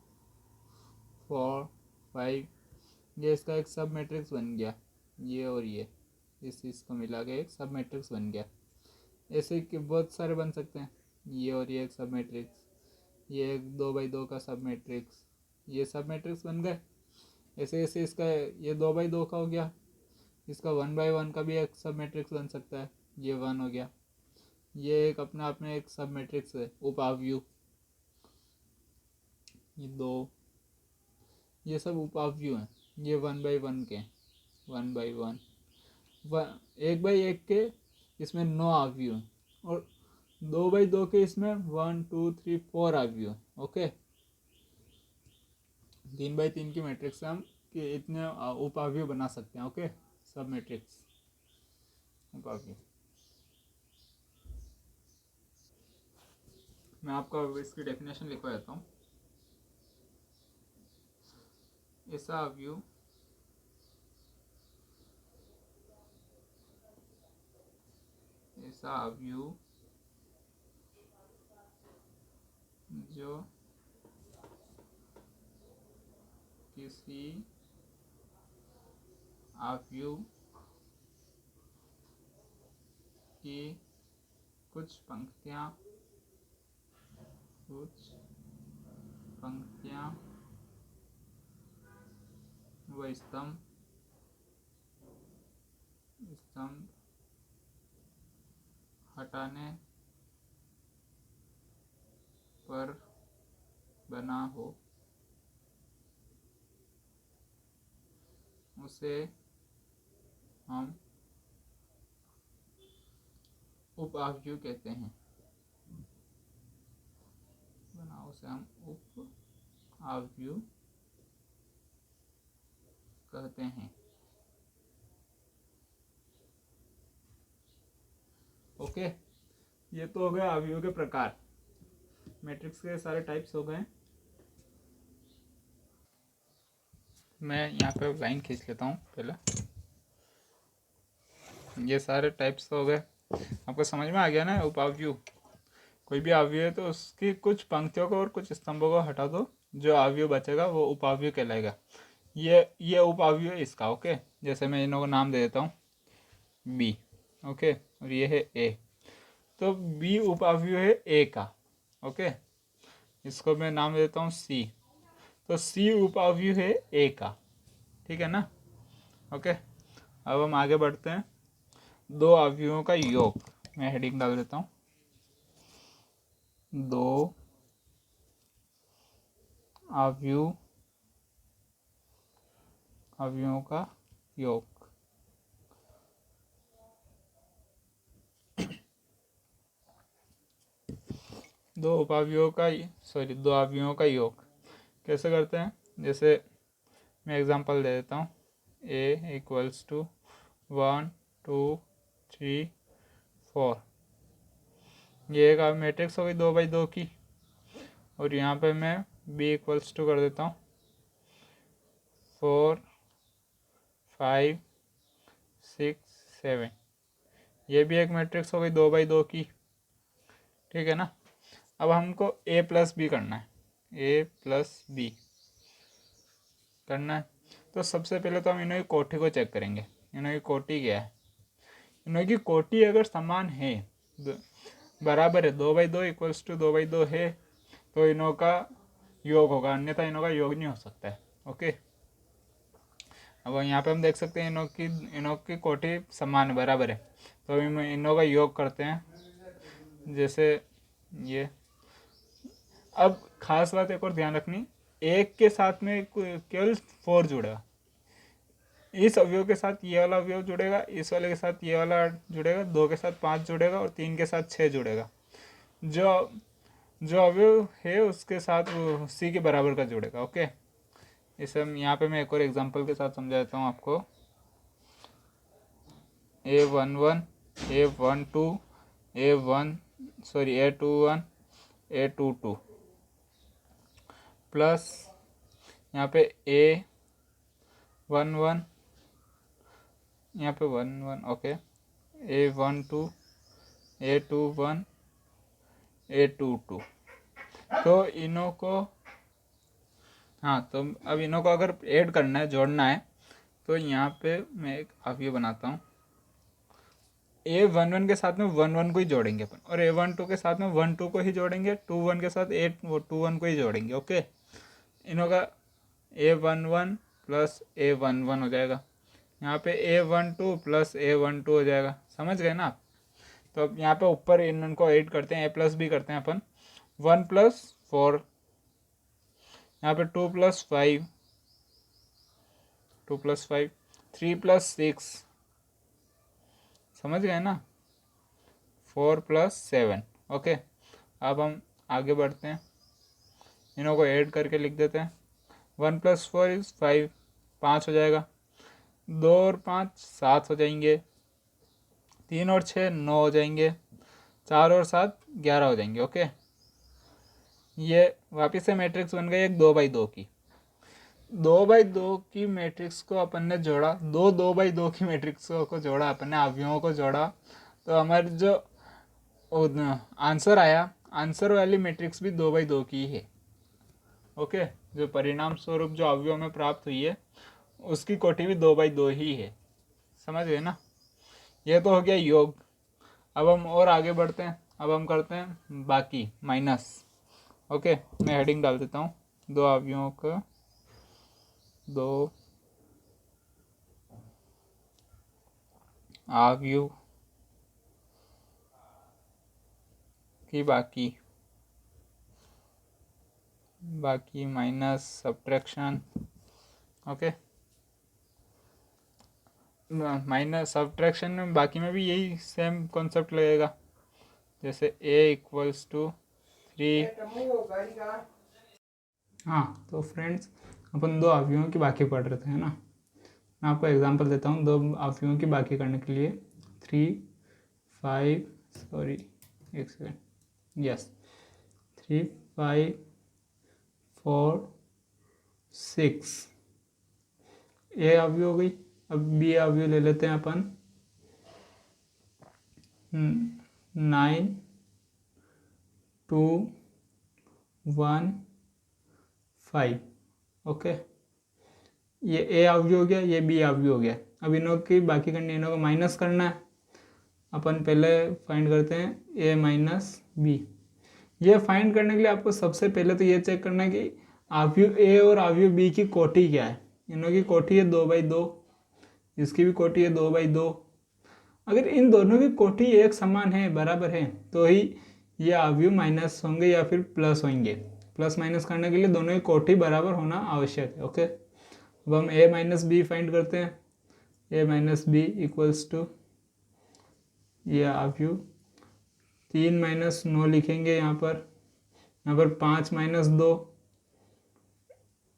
4 5, ये इसका एक सब मैट्रिक्स बन गया। ये और ये, इस चीज़ को मिला के एक सब मैट्रिक्स बन गया। ऐसे कि बहुत सारे बन सकते हैं, ये और ये एक सब मैट्रिक्स, ये एक 2x2 का सब मैट्रिक्स, ये सब मैट्रिक्स बन गए। ऐसे ऐसे इसका ये 2x2 का हो गया, इसका 1x1 का भी एक सब मैट्रिक्स बन सकता है, ये 1 हो गया। ये एक अपने आप में एक सब मैट्रिक्स है, उपावयु, ये 2, ये सब उपावयु हैं। ये 1x1 के, 1x1, 1x1 के इसमें 9 अवयव हैं, और 2x2 के इसमें 1 2 3 4 अवयव हैं। ओके, 3x3 की मैट्रिक्स से हम कि इतने उपावयव बना सकते हैं। ओके, सब मैट्रिक्स उपावयव। मैं आपको इसकी डेफिनेशन लिखवा देता हूँ। ऐसा अवयव जो किसी अवयव की कुछ पंक्तियाँ व स्तंभ हटाने पर बना हो, उसे हम उपावयव कहते हैं। उसे हम उपावयव कहते हैं। ओके, ये तो हो गया अवयव के प्रकार, मैट्रिक्स के सारे टाइप्स हो गए। मैं यहाँ पे लाइन खींच लेता हूँ पहले। ये सारे टाइप्स हो गए, आपको समझ में आ गया ना। उपावयव, कोई भी अवयव है तो उसकी कुछ पंक्तियों को और कुछ स्तंभों को हटा दो, जो अवयव बचेगा वो उपावयव कहलाएगा। ये उपावयव है इसका। ओके, जैसे मैं इन्हों को नाम दे देता हूँ बी। ओके, और ये है ए, तो बी उपावयव है ए का। ओके, इसको मैं नाम देता हूँ सी, तो सी उपावयव है ए का। ठीक है ना। ओके, अब हम आगे बढ़ते हैं। दो अवयवों का योग, मैं हेडिंग डाल देता हूँ, दो अवयवों का योग। दो अवयवों का योग कैसे करते हैं, जैसे मैं एग्जांपल दे देता हूँ। a इक्वल्स टू 1 2 3 4, ये एक मैट्रिक्स हो गई 2x2 की। और यहाँ पे मैं b इक्वल्स टू कर देता हूँ 4 5 6 7, ये भी एक मैट्रिक्स हो गई 2x2 की। ठीक है ना। अब हमको a प्लस बी करना है, a प्लस बी करना है, तो सबसे पहले तो हम इन्हों की कोटि को चेक करेंगे। इन्हों की कोटि क्या है, इन्हों की कोटि अगर समान है, बराबर है, 2x2 इक्वल्स टू 2x2 है, तो इनों का योग होगा, अन्यथा इनों का योग नहीं हो सकता है। ओके, अब यहाँ पे हम देख सकते हैं इनों की कोटि समान है, बराबर है, तो इनों का योग करते हैं। जैसे ये, अब खास बात एक और ध्यान रखनी, एक के साथ में केवल 4 जुड़ेगा, इस अवयव के साथ ये वाला अवयव जुड़ेगा, इस वाले के साथ ये वाला जुड़ेगा, 2 के साथ 5 जुड़ेगा, और 3 के साथ 6 जुड़ेगा। जो अवयव है उसके साथ सी के बराबर का जुड़ेगा। ओके, इसे हम यहाँ पे मैं एक और एग्जांपल के साथ समझा देता हूँ आपको। A11 A12 A21 A22 plus यहाँ पे A11, यहाँ पे 1 ओके, A12 A21 A22, तो इन्हों को, हाँ, तो अब इन्हों को अगर ऐड करना है, जोड़ना है, तो यहाँ पे मैं एक अवयव बनाता हूँ। A11 के साथ में 11 को ही जोड़ेंगे अपन, और A12 के साथ में 12 को ही जोड़ेंगे, 21 के साथ 21 को ही जोड़ेंगे। ओके, इनों का A11 प्लस A11 हो जाएगा, यहाँ पे A12 प्लस A12 हो जाएगा। समझ गए ना आप? तो अब यहाँ पे ऊपर इनको ऐड करते हैं, A प्लस भी करते हैं अपन। 1 प्लस 4, यहाँ पे 2 प्लस 5, 2 प्लस 5, 3 प्लस 6, समझ गए ना, 4 प्लस 7। ओके, अब हम आगे बढ़ते हैं, इन्हों को ऐड करके लिख देते हैं। 1 प्लस 4 इज 5, 5 हो जाएगा। 2 और 5 7 हो जाएंगे। 3 और 6 9 हो जाएंगे। 4 और 7 11 हो जाएंगे। ओके, ये वापस से मैट्रिक्स बन गई एक 2x2 की। 2x2 की मैट्रिक्स को अपन ने जोड़ा, 2x2 की मैट्रिक्स को जोड़ा अपन ने, अवयवों को जोड़ा, तो हमारी जो आंसर आया, आंसर वाली मैट्रिक्स भी 2x2 की है। ओके, जो परिणाम स्वरूप जो अवयव में प्राप्त हुई है उसकी कोटि भी 2x2 ही है। समझ गए ना? ये तो हो गया योग। अब हम और आगे बढ़ते हैं, अब हम करते हैं बाकी माइनस। ओके, मैं हेडिंग डाल देता हूँ, दो अवयवों का, दो अवयव की बाकी minus subtraction. Okay, minus subtraction में बाकी में भी यही सेम कॉन्सेप्ट लगेगा, जैसे a इक्वल्स टू 3। हाँ, तो फ्रेंड्स अपन दो अवयवों की बाकी पढ़ रहे थे, है ना। मैं आपको एग्जांपल देता हूँ दो अवयवों की बाकी करने के लिए। 3 5 सॉरी एक सेकेंड, यस 3 5 4 6 ए अवयव हो गई। अब बी अवयव ले लेते हैं अपन, 9 2 1 5। ओके, ये ए अवयव हो गया, ये बी अवयव हो गया। अब इनों की बाकी करनी है, इनों को माइनस करना है। अपन पहले फाइंड करते हैं ए माइनस बी। ये फाइंड करने के लिए आपको सबसे पहले तो ये चेक करना है कि अवयव ए और अवयव बी की कोटि क्या है। इनों की कोटि है 2x2, इसकी भी कोटि है 2x2। अगर इन दोनों की कोटि एक समान है, बराबर है, तो ही ये अवयव माइनस होंगे या फिर प्लस होंगे। प्लस माइनस करने के लिए दोनों की कोटि बराबर होना आवश्यक है। ओके, अब हम ए माइनस बी फाइंड करते हैं। ए माइनस बी इक्वल्स टू ये अवयव 3 माइनस 9 लिखेंगे यहाँ पर 5 माइनस 2।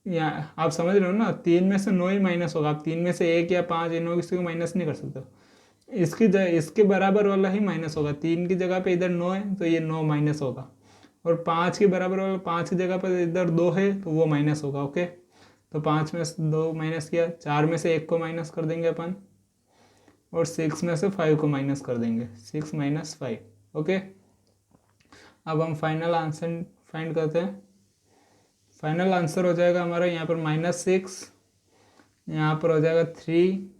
यहाँ आप समझ रहे हो ना, 3 में से 9 ही माइनस होगा। आप 3 में से 1 या 5 इनों किसी को माइनस नहीं कर सकते। इसके बराबर वाला ही माइनस होगा। 3 की जगह पे इधर 9 है तो ये 9 माइनस होगा, और 5 के बराबर वाला 5 की जगह पर इधर 2 है तो वो माइनस होगा। ओके, तो 5 में से 2 माइनस किया, 4 में से 1 को माइनस कर देंगे अपन, और 6 में से 5 को माइनस कर देंगे, 6 माइनस 5। ओके, अब हम फाइनल आंसर फाइंड करते हैं। फाइनल आंसर हो जाएगा हमारा यहाँ पर -6, यहाँ पर हो जाएगा 3,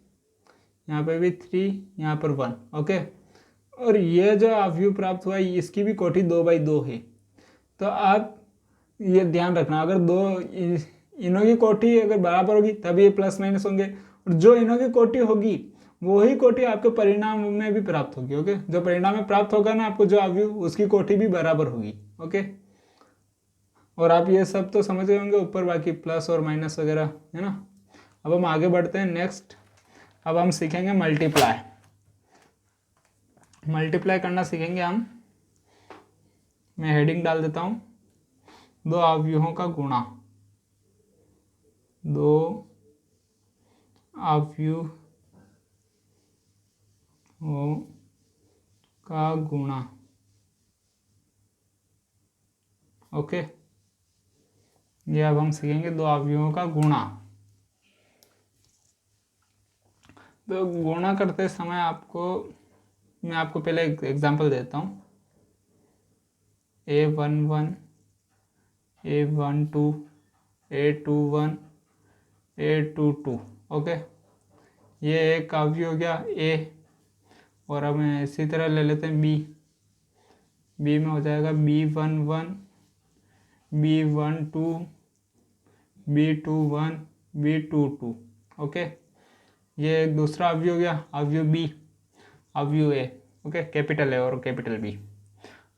यहाँ पे भी 3, यहाँ पर 1। ओके, और ये जो अवयव प्राप्त हुआ इसकी भी कोटि 2x2 है। तो आप ये ध्यान रखना, अगर दो इनों की कोटि अगर बराबर होगी तब ये प्लस माइनस होंगे, और जो इनों की कोटि होगी वही कोटि आपके परिणाम में भी प्राप्त होगी। ओके, जो परिणाम में प्राप्त होगा ना आपको जो अवयव, उसकी कोटि भी बराबर होगी। ओके, और आप ये सब तो समझ गए होंगे ऊपर, बाकी प्लस और माइनस वगैरह, है ना। अब हम आगे बढ़ते हैं नेक्स्ट। अब हम सीखेंगे मल्टीप्लाई। मल्टीप्लाई करना सीखेंगे हम। मैं हेडिंग डाल देता हूँ, दो अवयवों का गुणा। दो अवयवों का गुणा। ओके, ये अब हम सीखेंगे दो अवयवों का गुणा। तो गुणा करते समय मैं आपको पहले एक एग्जांपल देता हूँ। A11 A12 A21 A22। Okay, ये एक काफ़ी हो गया ए, और अब इसी तरह ले लेते हैं बी। बी में हो जाएगा B11, B12, B21, B22। Okay, ये एक दूसरा अवयव हो गया, अवयव बी, अवयव ए। ओके, कैपिटल ए और कैपिटल बी।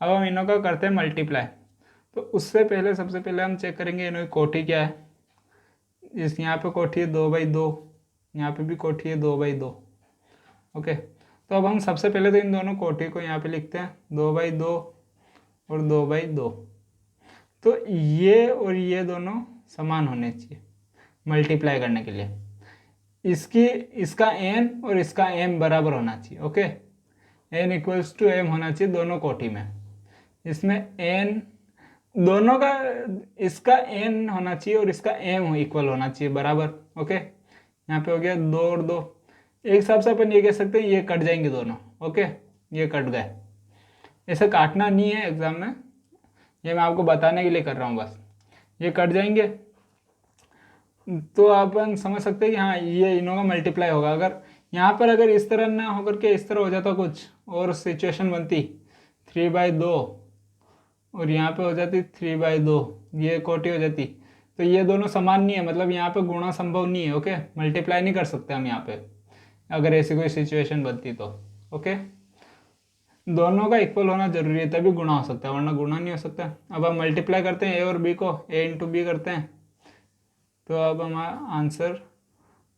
अब हम इनों का करते हैं मल्टीप्लाई। तो उससे पहले सबसे पहले हम चेक करेंगे इनों की कोटि क्या है। इस यहाँ पे कोटि है 2/2, यहाँ पे भी कोटि है 2/2। ओके, तो अब हम सबसे पहले तो इन दोनों कोटि को यहाँ पे लिखते हैं 2/2 और 2/2। तो ये और ये दोनों समान होने चाहिए मल्टीप्लाई करने के लिए। इसका n और इसका m बराबर होना चाहिए। Okay, n equals to m होना चाहिए दोनों कोटि में। इसमें n दोनों का, इसका n होना चाहिए और इसका m इक्वल होना चाहिए, बराबर। ओके, यहाँ पे हो गया 2 और 2। एक हिसाब से अपन ये कह सकते हैं ये कट जाएंगे दोनों। ओके, ये कट गए। ऐसे काटना नहीं है एग्जाम में, ये मैं आपको बताने के लिए कर रहा हूँ बस। ये कट जाएंगे तो अपन समझ सकते हैं कि हाँ ये इनों का मल्टीप्लाई होगा। अगर यहाँ पर अगर इस तरह ना होकर के इस तरह हो जाता कुछ और सिचुएशन बनती 3/2 और यहाँ पे हो जाती 3/2, ये कोटि हो जाती, तो ये दोनों समान नहीं है, मतलब यहाँ पे गुणा संभव नहीं है। ओके, मल्टीप्लाई नहीं कर सकते हम यहाँ पे अगर ऐसी कोई सिचुएशन बनती तो। ओके, दोनों का इक्वल होना जरूरी है तभी गुणा हो सकता है, वरना गुणा नहीं हो सकता। अब हम मल्टीप्लाई करते हैं ए और बी को, ए इंटू बी करते हैं। तो अब हमारा आंसर,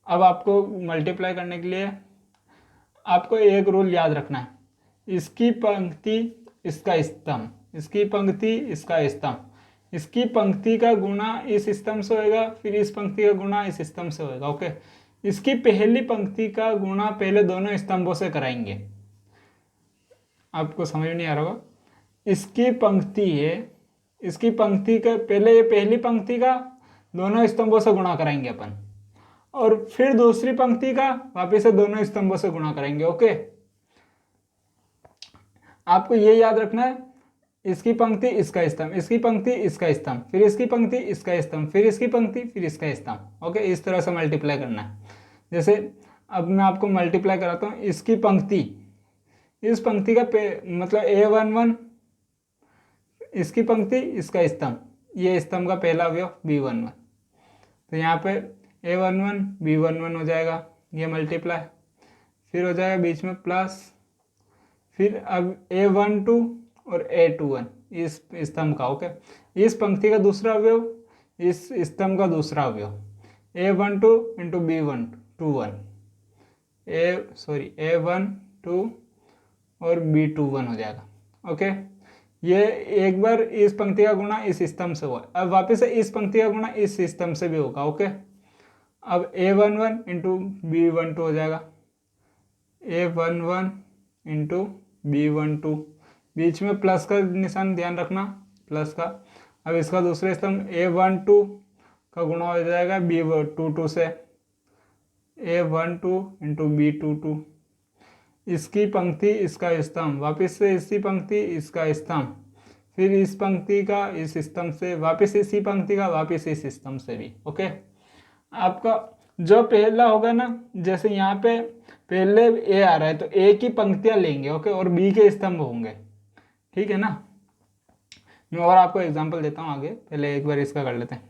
अब आपको मल्टीप्लाई करने के लिए आपको एक रूल याद रखना है, इसकी पंक्ति इसका स्तंभ, इसकी पंक्ति इसका स्तंभ, इसकी पंक्ति का गुणा इस स्तंभ से होएगा, फिर इस पंक्ति का गुणा इस स्तंभ से होएगा। ओके, इसकी पहली पंक्ति का गुणा पहले दोनों स्तंभों से कराएंगे। आपको समझ नहीं आ रहा होगा, इसकी पंक्ति है, इसकी पंक्ति का पहले ये पहली पंक्ति का दोनों स्तंभों से गुणा कराएंगे अपन, और फिर दूसरी पंक्ति का वापस से दोनों स्तंभों से गुणा करेंगे। ओके, आपको ये याद रखना है, इसकी पंक्ति इसका स्तंभ, इसकी पंक्ति इसका स्तंभ, फिर इसकी पंक्ति इसका स्तंभ, फिर इसकी पंक्ति फिर इसका स्तंभ। ओके, इस तरह से मल्टीप्लाई करना है। जैसे अब मैं आपको मल्टीप्लाई कराता हूँ, इसकी पंक्ति, इस पंक्ति का मतलब A11, इसकी पंक्ति इसका स्तंभ, ये स्तंभ का पहला अवयव B11, तो यहाँ पे A11 B11 हो जाएगा, ये मल्टीप्लाई, फिर हो जाएगा बीच में प्लस, फिर अब A12 और A21 इस स्तंभ का। ओके, इस पंक्ति का दूसरा अवयव, इस स्तंभ का दूसरा अवयव, A12 इंटू B21 A12 और B21 हो जाएगा। ओके, ये एक बार इस पंक्ति का गुणा इस स्तंभ से हुआ, अब वापस से इस पंक्ति का गुणा इस स्तंभ से भी होगा। ओके, अब A11 इंटू B12 हो जाएगा, A11 इंटू B12, बीच में प्लस का निशान ध्यान रखना, प्लस का। अब इसका दूसरे स्तंभ A12 का गुणा हो जाएगा B22 से, A12 इंटू B22, इसकी पंक्ति इसका स्तंभ, वापस से इसी पंक्ति इसका स्तंभ, फिर इस पंक्ति का इस स्तंभ से, वापस इसी पंक्ति का वापस इस स्तंभ से भी। ओके, आपका जो पहला होगा ना, जैसे यहाँ पे पहले ए आ रहा है तो ए की पंक्तियां लेंगे। ओके, और बी के स्तंभ होंगे, ठीक है ना। मैं और आपको एग्जांपल देता हूँ आगे, पहले एक बार इसका कर लेते हैं।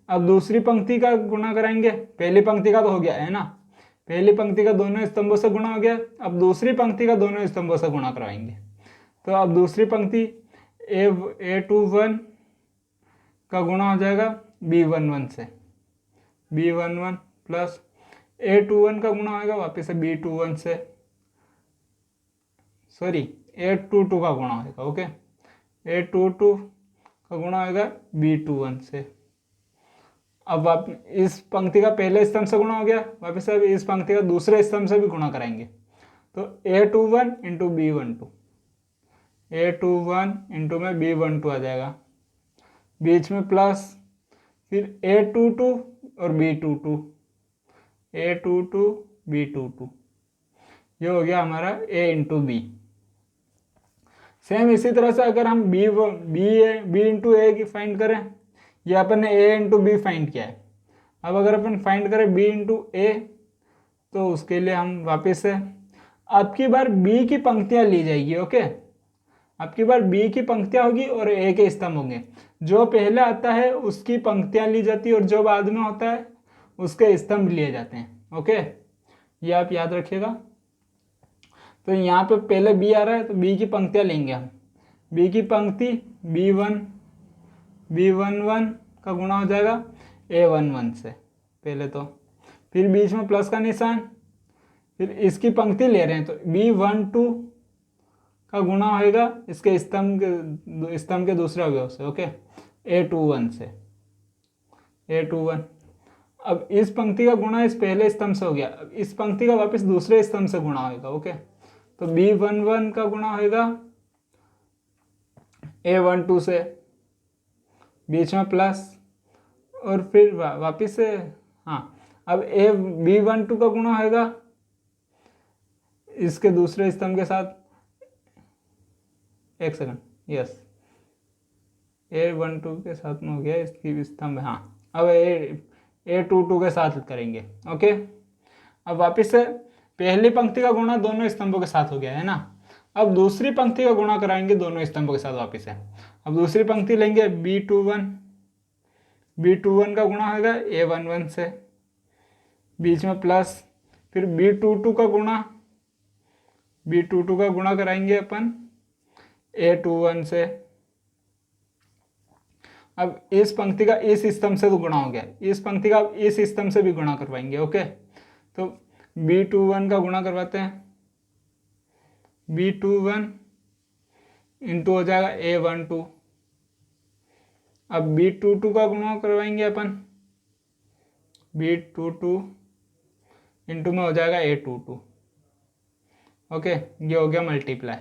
अब दूसरी पंक्ति का गुणा कराएंगे, पहली पंक्ति का तो हो गया है ना, पहली पंक्ति का दोनों स्तंभों से गुणा हो गया, अब दूसरी पंक्ति का दोनों स्तंभों से गुणा करवाएंगे। तो अब दूसरी पंक्ति A21 का गुणा हो जाएगा B11 से, B11 प्लस A21 का गुणा होगा वापस से B21 से, सॉरी A22 का गुणा होगा। ओके, A22 का गुणा होगा B21 से। अब आप इस पंक्ति का पहले स्तंभ से गुणा हो गया, वापस अब इस पंक्ति का दूसरे स्तंभ से भी गुणा कराएंगे, तो A21 into B12, A21 into में B12 आ जाएगा, बीच में प्लस, फिर A22 और B22, A22 B22, ये हो गया हमारा A इंटू बी। सेम इसी तरह से अगर हम B इंटू ए की फाइंड करें, ये अपन ने A इंटू बी फाइंड किया है, अब अगर अपन फाइंड करें B इंटू ए, तो उसके लिए हम वापस से आपकी बार बी की पंक्तियां ली जाएगी। ओके, आपकी बार बी की पंक्तियां होगी और ए के स्तंभ होंगे। जो पहले आता है उसकी पंक्तियां ली जाती है और जो बाद में होता है उसके स्तंभ लिए जाते हैं। ओके, ये आप याद रखिएगा। तो यहाँ पे पहले बी आ रहा है तो बी की पंक्तियां लेंगे हम। बी की पंक्ति B11 का गुणा हो जाएगा A11 से पहले तो, फिर बीच में प्लस का निशान, फिर इसकी पंक्ति ले रहे हैं तो B12 का गुणा होएगा इसके स्तंभ के दूसरे अवयव से। ओके, A21 से, A21। अब इस पंक्ति का गुणा इस पहले स्तंभ से हो गया, अब इस पंक्ति का वापस दूसरे स्तंभ से गुणा होएगा। ओके, तो B11 का गुणा होएगा A12 से, बीच में प्लस, और फिर वापिस से अब B12 का गुणा होएगा इसके दूसरे स्तंभ के साथ। एक सेकंड, यस, A12 के साथ में हो गया इसकी स्तंभ। अब A22 के साथ करेंगे। ओके, अब वापिस से पहली पंक्ति का गुणा दोनों स्तंभों के साथ हो गया है ना। अब दूसरी पंक्ति का गुणा कराएंगे दोनों स्तंभों के साथ वापिस से। अब दूसरी पंक्ति लेंगे B21 का गुणा होगा A11 से, बीच में प्लस, फिर B22 का गुणा कराएंगे अपन A21 से। अब इस पंक्ति का इस स्तंभ से तो गुणा हो गया, इस पंक्ति का इस स्तंभ से भी गुणा करवाएंगे। ओके, तो B21 का गुणा करवाते हैं, B21 इंटू हो जाएगा A12। अब B22 का गुणा करवाएंगे अपन, B22 इंटू में हो जाएगा A22। ओके, ये हो गया मल्टीप्लाई।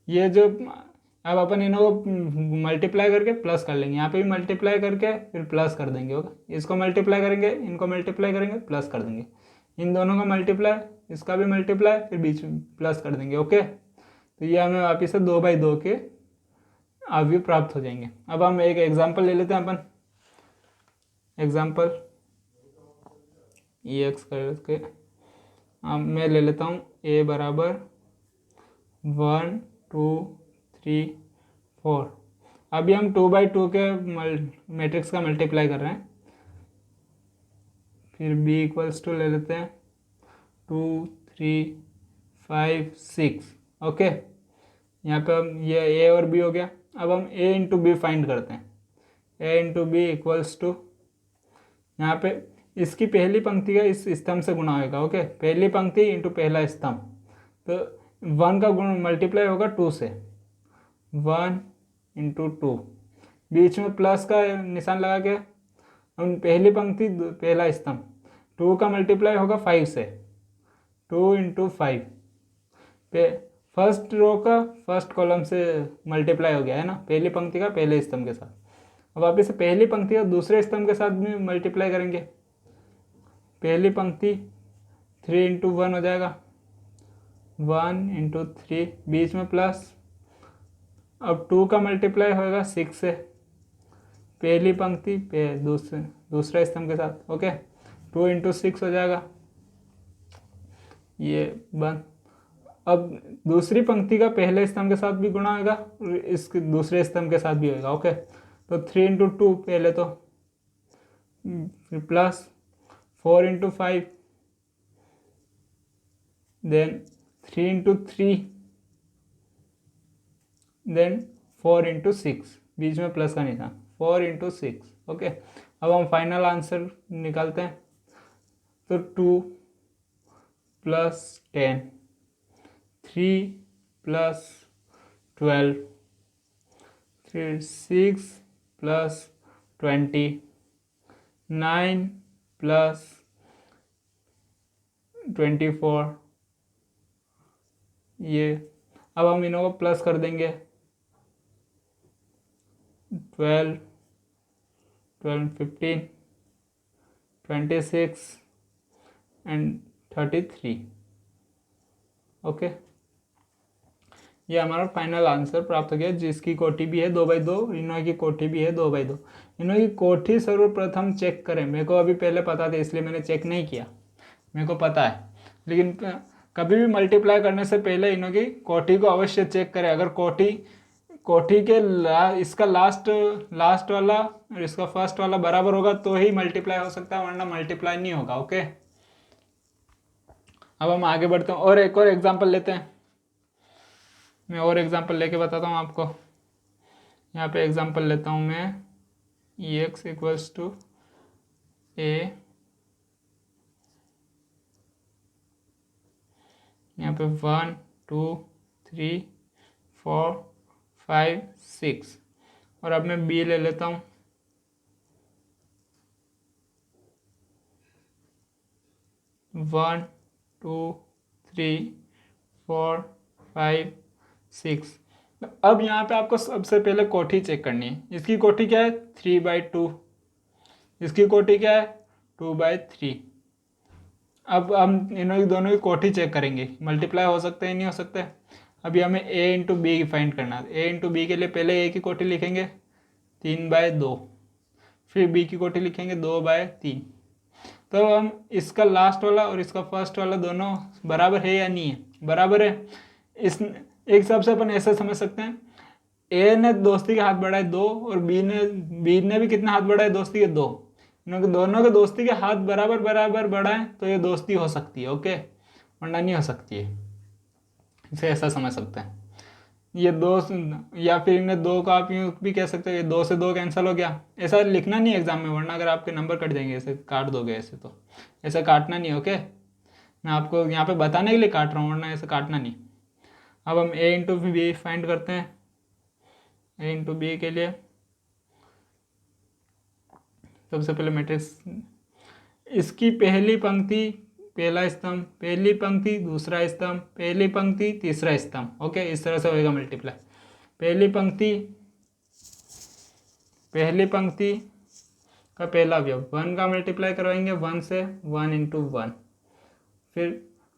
ये जो अब अपन इनको मल्टीप्लाई करके प्लस कर लेंगे, यहाँ पे भी मल्टीप्लाई करके फिर प्लस कर देंगे। ओके, इसको मल्टीप्लाई करेंगे, इनको मल्टीप्लाई करेंगे, प्लस कर देंगे, इन दोनों का मल्टीप्लाई, इसका भी मल्टीप्लाई, फिर बीच में प्लस कर देंगे। ओके, तो ये हमें वापिस से 2/2 के अवयव प्राप्त हो जाएंगे। अब हम एक एग्जाम्पल ले लेते हैं अपन, एग्जाम्पल EX करके मैं ले लेता हूँ A बराबर 1 2 3 4। अभी हम 2/2 के मैट्रिक्स का मल्टीप्लाई कर रहे हैं, फिर B इक्वल्स टू ले लेते हैं 2 3 5 6। ओके, यहाँ पे हम ये A और B हो गया। अब हम A इंटू बी फाइंड करते हैं, A into B equals to, यहाँ पे इसकी पहली पंक्ति का इस स्तंभ से गुणा होगा। ओके, पहली पंक्ति इंटू पहला स्तंभ, तो 1 का गुण मल्टीप्लाई होगा 2 से, 1 इंटू 2, बीच में प्लस का निशान लगा के हम पहली पंक्ति पहला स्तंभ, 2 का मल्टीप्लाई होगा 5 से, 2 इंटू 5, फर्स्ट रो का फर्स्ट कॉलम से मल्टीप्लाई हो गया है ना, पहली पंक्ति का पहले स्तंभ के साथ। अब वापिस से पहली पंक्ति का दूसरे स्तंभ के साथ भी मल्टीप्लाई करेंगे, पहली पंक्ति 3 इंटू 1 हो जाएगा, 1 इंटू 3, बीच में प्लस, अब 2 का मल्टीप्लाई होगा 6 से, पहली पंक्ति पे दूसरे स्तंभ के साथ। ओके, 2 इंटू 6 हो जाएगा, ये बन। अब दूसरी पंक्ति का पहले स्तंभ के साथ भी गुणा होगा, इसके दूसरे स्तंभ के साथ भी होगा। ओके, तो 3 इंटू 2 पहले तो, फिर plus 4 into 5, then 3 into 3, then 4 into 6, बीच में प्लस का निशान, 4 इंटू 6। ओके, अब हम फाइनल आंसर निकालते हैं, तो 2 प्लस 10, 3 प्लस 12, फिर 6 प्लस 20, 9 प्लस 24। ये अब हम इन्हों को प्लस कर देंगे, 12 15 26 एंड 33। ओके, ये हमारा फाइनल आंसर प्राप्त हो गया, जिसकी कोटि भी है 2/2, इनों की कोटि भी है 2/2। इनों की कोटि सर्वप्रथम चेक करें, मेरे को अभी पहले पता था इसलिए मैंने चेक नहीं किया। मेरे को पता है, लेकिन कभी भी मल्टीप्लाई करने से पहले इनों की कोटि को अवश्य चेक करें। अगर कोटि के इसका लास्ट वाला और इसका फर्स्ट वाला बराबर होगा तो ही मल्टीप्लाई हो सकता है, वरना मल्टीप्लाई नहीं होगा। ओके, अब हम आगे बढ़ते हैं और एक और एग्जांपल लेते हैं। मैं और एग्जांपल लेके बताता हूँ आपको। यहाँ पे एग्जांपल लेता हूँ मैं, ex इक्वल्स टू a, यहाँ पे 1 2 3 4 5 6, और अब मैं b ले लेता हूँ। 1 2 3 4 5 6। अब यहाँ पे आपको सबसे पहले कोटि चेक करनी है। इसकी कोटि क्या है? 3/2। इसकी कोटि क्या है? 2/3। अब हम इन दोनों की कोटि चेक करेंगे, मल्टीप्लाई हो सकते हैं नहीं हो सकते। अभी हमें a इंटू बी फाइंड करना है। a इंटू बी के लिए पहले a की कोटि लिखेंगे 3/2, फिर b की कोटि लिखेंगे 2/3। तो हम इसका लास्ट वाला और इसका फर्स्ट वाला दोनों बराबर है या नहीं है? बराबर है। इस एक हिसाब से अपन ऐसे समझ सकते हैं, ए ने दोस्ती के हाथ बढ़ाए 2 और बी ने भी कितना हाथ बढ़ाए? दोस्ती के 2। दोनों के दोस्ती के हाथ बराबर बराबर बढ़ाएं तो ये दोस्ती हो सकती है। ओके, वरना नहीं हो सकती है। इसे ऐसा समझ सकते हैं, ये दो, या फिर इन्हें 2 को आप यूँ भी कह सकते हो, ये 2 से 2 कैंसिल हो गया। ऐसा लिखना नहीं एग्जाम में, वरना अगर आपके नंबर कट जाएंगे, ऐसे काट दोगे ऐसे, तो ऐसा काटना नहीं। ओके, मैं आपको यहाँ पे बताने के लिए काट रहा हूँ, वरना ऐसे काटना नहीं। अब हम a इंटू बी फाइंड करते हैं। a इंटू बी के लिए सबसे पहले मैट्रिक्स, इसकी पहली पंक्ति पहला स्तंभ, पहली पंक्ति दूसरा स्तंभ, पहली पंक्ति तीसरा स्तंभ। ओके, इस तरह से होएगा मल्टीप्लाई। पहली पंक्ति का पहला अवयव 1 का मल्टीप्लाई करवाएंगे 1 से, 1 इंटू 1। फिर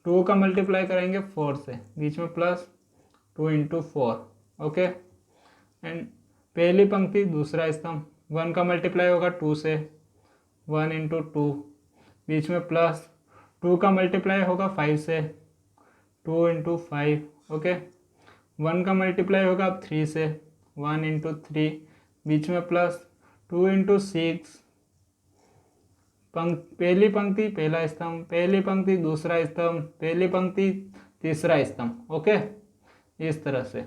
2 का मल्टीप्लाई करेंगे 4 से, बीच में प्लस 2 इंटू 4। ओके, एंड पहली पंक्ति दूसरा स्तंभ, 1 का मल्टीप्लाई होगा 2 से, 1 इंटू 2, बीच में प्लस 2 का मल्टीप्लाई होगा 5 से, 2 इंटू 5। ओके, 1 का मल्टीप्लाई होगा 3 से, 1 इंटू 3, बीच में प्लस 2 इंटू 6। पहली पंक्ति पहला स्तंभ, पहली पंक्ति दूसरा स्तंभ, पहली पंक्ति तीसरा स्तंभ। ओके, इस तरह से।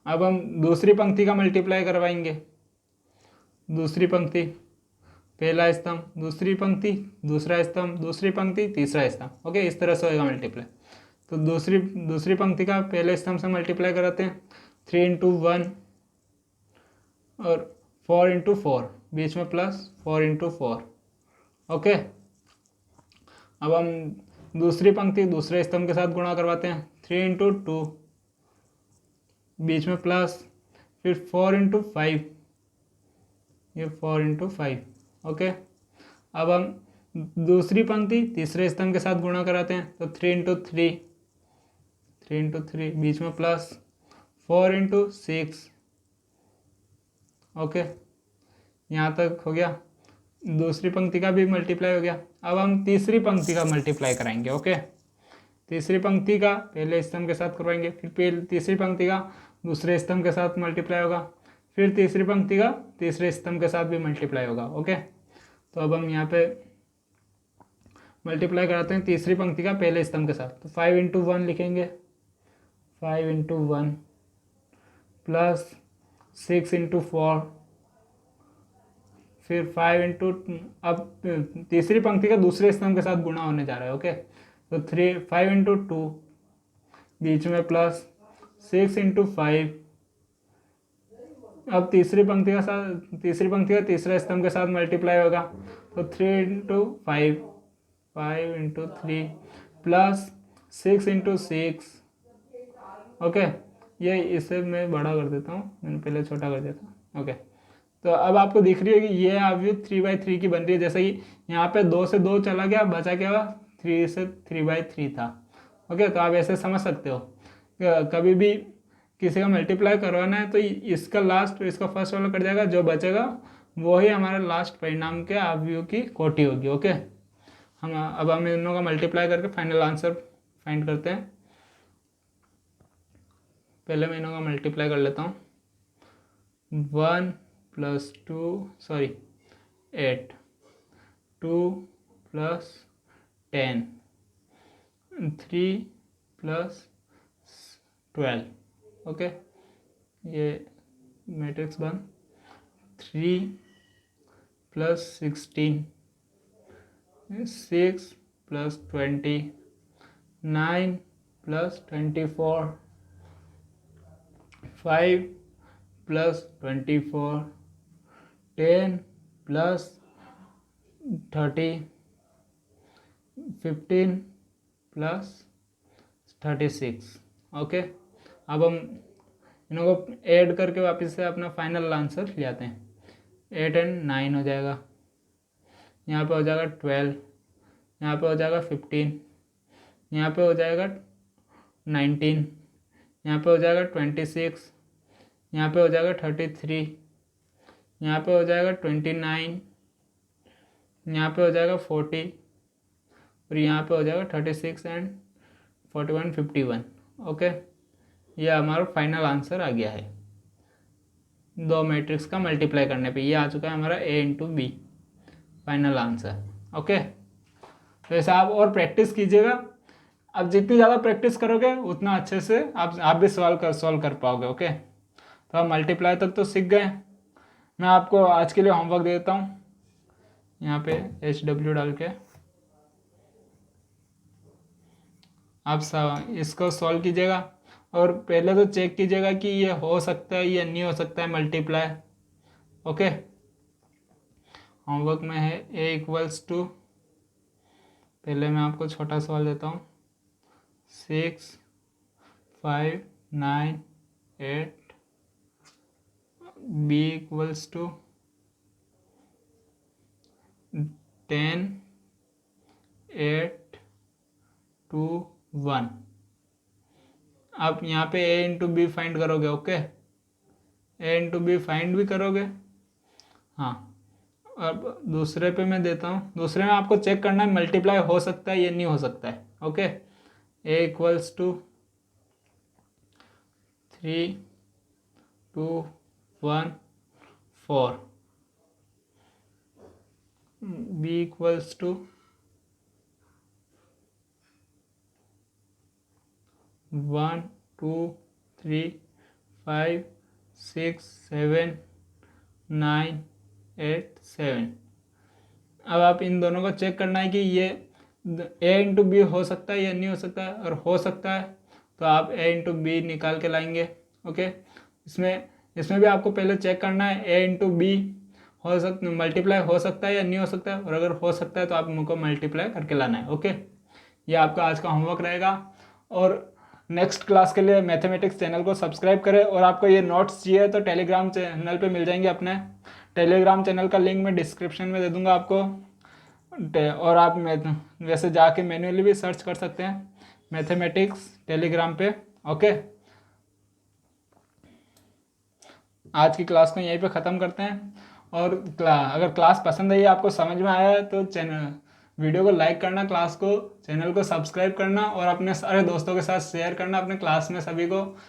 अब हम दूसरी पंक्ति का मल्टीप्लाई करवाएंगे। दूसरी पंक्ति पहला स्तंभ, दूसरी पंक्ति दूसरा स्तंभ, दूसरी पंक्ति तीसरा स्तंभ। ओके, इस तरह से होगा मल्टीप्लाई। तो दूसरी पंक्ति का पहले स्तंभ से मल्टीप्लाई कराते हैं, 3 इंटू 1 और 4 इंटू 4, बीच में प्लस 4 इंटू 4। ओके, अब हम दूसरी पंक्ति दूसरे स्तंभ के साथ गुणा करवाते हैं, 3 इंटू 2, बीच में प्लस, फिर 4 इंटू 5, ये 4 इंटू 5। ओके, अब हम दूसरी पंक्ति तीसरे स्तंभ के साथ गुणा कराते हैं, तो 3 इंटू 3, 3 इंटू 3, बीच में प्लस 4 इंटू 6। ओके, यहाँ तक हो गया। दूसरी पंक्ति का भी मल्टीप्लाई हो गया। अब हम तीसरी पंक्ति का मल्टीप्लाई कराएंगे। ओके, तीसरी पंक्ति का पहले स्तंभ के साथ करवाएंगे, फिर तीसरी पंक्ति का दूसरे स्तंभ के साथ मल्टीप्लाई होगा, फिर तीसरी पंक्ति का तीसरे स्तंभ के साथ भी मल्टीप्लाई होगा। ओके, तो अब हम यहाँ पे मल्टीप्लाई कराते हैं तीसरी पंक्ति का पहले स्तंभ के साथ, तो 5 इंटू 1 लिखेंगे, 5 इंटू 1 प्लस 6 इंटू 4, फिर 5 इंटू, अब तीसरी पंक्ति का दूसरे स्तंभ के साथ गुणा होने जा रहा है। ओके, तो 5 इंटू 2, बीच में प्लस 6 इंटू 5। अब तीसरी पंक्ति का तीसरे स्तंभ के साथ मल्टीप्लाई होगा, तो 3 into 5, 5 into 3 plus 6 into 6। Okay, ये इसे मैं बड़ा कर देता हूँ, मैंने पहले छोटा कर दिया था। ओके, तो अब आपको दिख रही है कि ये अवयव 3/3 की बन रही है। जैसे कि यहाँ पे 2 से 2 चला गया, बचा क्या हुआ? 3 से 3/3 था। ओके, तो आप ऐसे समझ सकते हो, कभी भी किसी का मल्टीप्लाई करवाना है तो इसका लास्ट और इसका फर्स्ट वाला कट जाएगा, जो बचेगा वही हमारे लास्ट परिणाम के अवयव की कोटि होगी। ओके, अब हम इन दोनों का मल्टीप्लाई करके फाइनल आंसर फाइंड करते हैं। पहले मैं इनों का मल्टीप्लाई कर लेता हूँ। 1 + 2 सॉरी 8, 2 + 10, 3 + 12। ओके, ये मैट्रिक्स बन 3 + 16, 6 + 20, 9 + 24, 5 + 24, 10 + 30, 15 + 36। ओके, अब हम इनों को ऐड करके वापस से अपना फाइनल आंसर ले आते हैं। 8 और 9 हो जाएगा, यहाँ पे हो जाएगा 12, यहाँ पे हो जाएगा 15, यहाँ पे हो जाएगा 19, यहाँ पे हो जाएगा 26, यहाँ पे हो जाएगा 33, यहाँ पे हो जाएगा 29, यहाँ पे हो जाएगा 40 और यहाँ पे हो जाएगा 36 एंड 41 51। ओके, ये हमारा फाइनल आंसर आ गया है दो मैट्रिक्स का मल्टीप्लाई करने पे। ये आ चुका है हमारा A × B final answer. Okay, तो ऐसा आप और प्रैक्टिस कीजिएगा। अब जितनी ज़्यादा प्रैक्टिस करोगे उतना अच्छे से आप भी सॉल्व कर पाओगे। ओके, तो आप मल्टीप्लाई तक तो सीख गए। मैं आपको आज के लिए होमवर्क दे देता हूँ, यहाँ पे HW डाल के आप इसको सॉल्व कीजिएगा और पहले तो चेक कीजिएगा कि ये हो सकता है या नहीं हो सकता है मल्टीप्लाई। ओके, होमवर्क में है A = पहले मैं आपको छोटा सवाल देता हूँ 6 5 9 8, B = 10 8 2 1। आप यहाँ पे A × B फाइंड करोगे। ओके, A × B फाइंड भी करोगे। हाँ, अब दूसरे पे मैं देता हूँ। दूसरे में आपको चेक करना है मल्टीप्लाई हो सकता है या नहीं हो सकता है। Okay, A = 3 2 1 4, B = 1 2 3 5 6 7 9 8 7। अब आप इन दोनों को चेक करना है कि ये A × B हो सकता है या नहीं हो सकता है, और हो सकता है तो आप A × B निकाल के लाएंगे। ओके, इसमें भी आपको पहले चेक करना है A × B मल्टीप्लाई हो सकता है या नहीं हो सकता है, और अगर हो सकता है तो आप उनको मल्टीप्लाई करके लाना है। ओके, ये आपका आज का होमवर्क रहेगा। और नेक्स्ट क्लास के लिए मैथमेटिक्स चैनल को सब्सक्राइब करें, और आपको ये नोट्स चाहिए तो टेलीग्राम चैनल पे मिल जाएंगे। अपने टेलीग्राम चैनल का लिंक मैं डिस्क्रिप्शन में दे दूंगा आपको, और आप वैसे जाके मैन्युअली भी सर्च कर सकते हैं मैथमेटिक्स टेलीग्राम पे। ओके, आज की क्लास को यहीं पे ख़त्म करते हैं। और अगर क्लास पसंद आई, आपको समझ में आया है तो वीडियो को लाइक करना, क्लास को चैनल को सब्सक्राइब करना और अपने सारे दोस्तों के साथ शेयर करना अपने क्लास में सभी को,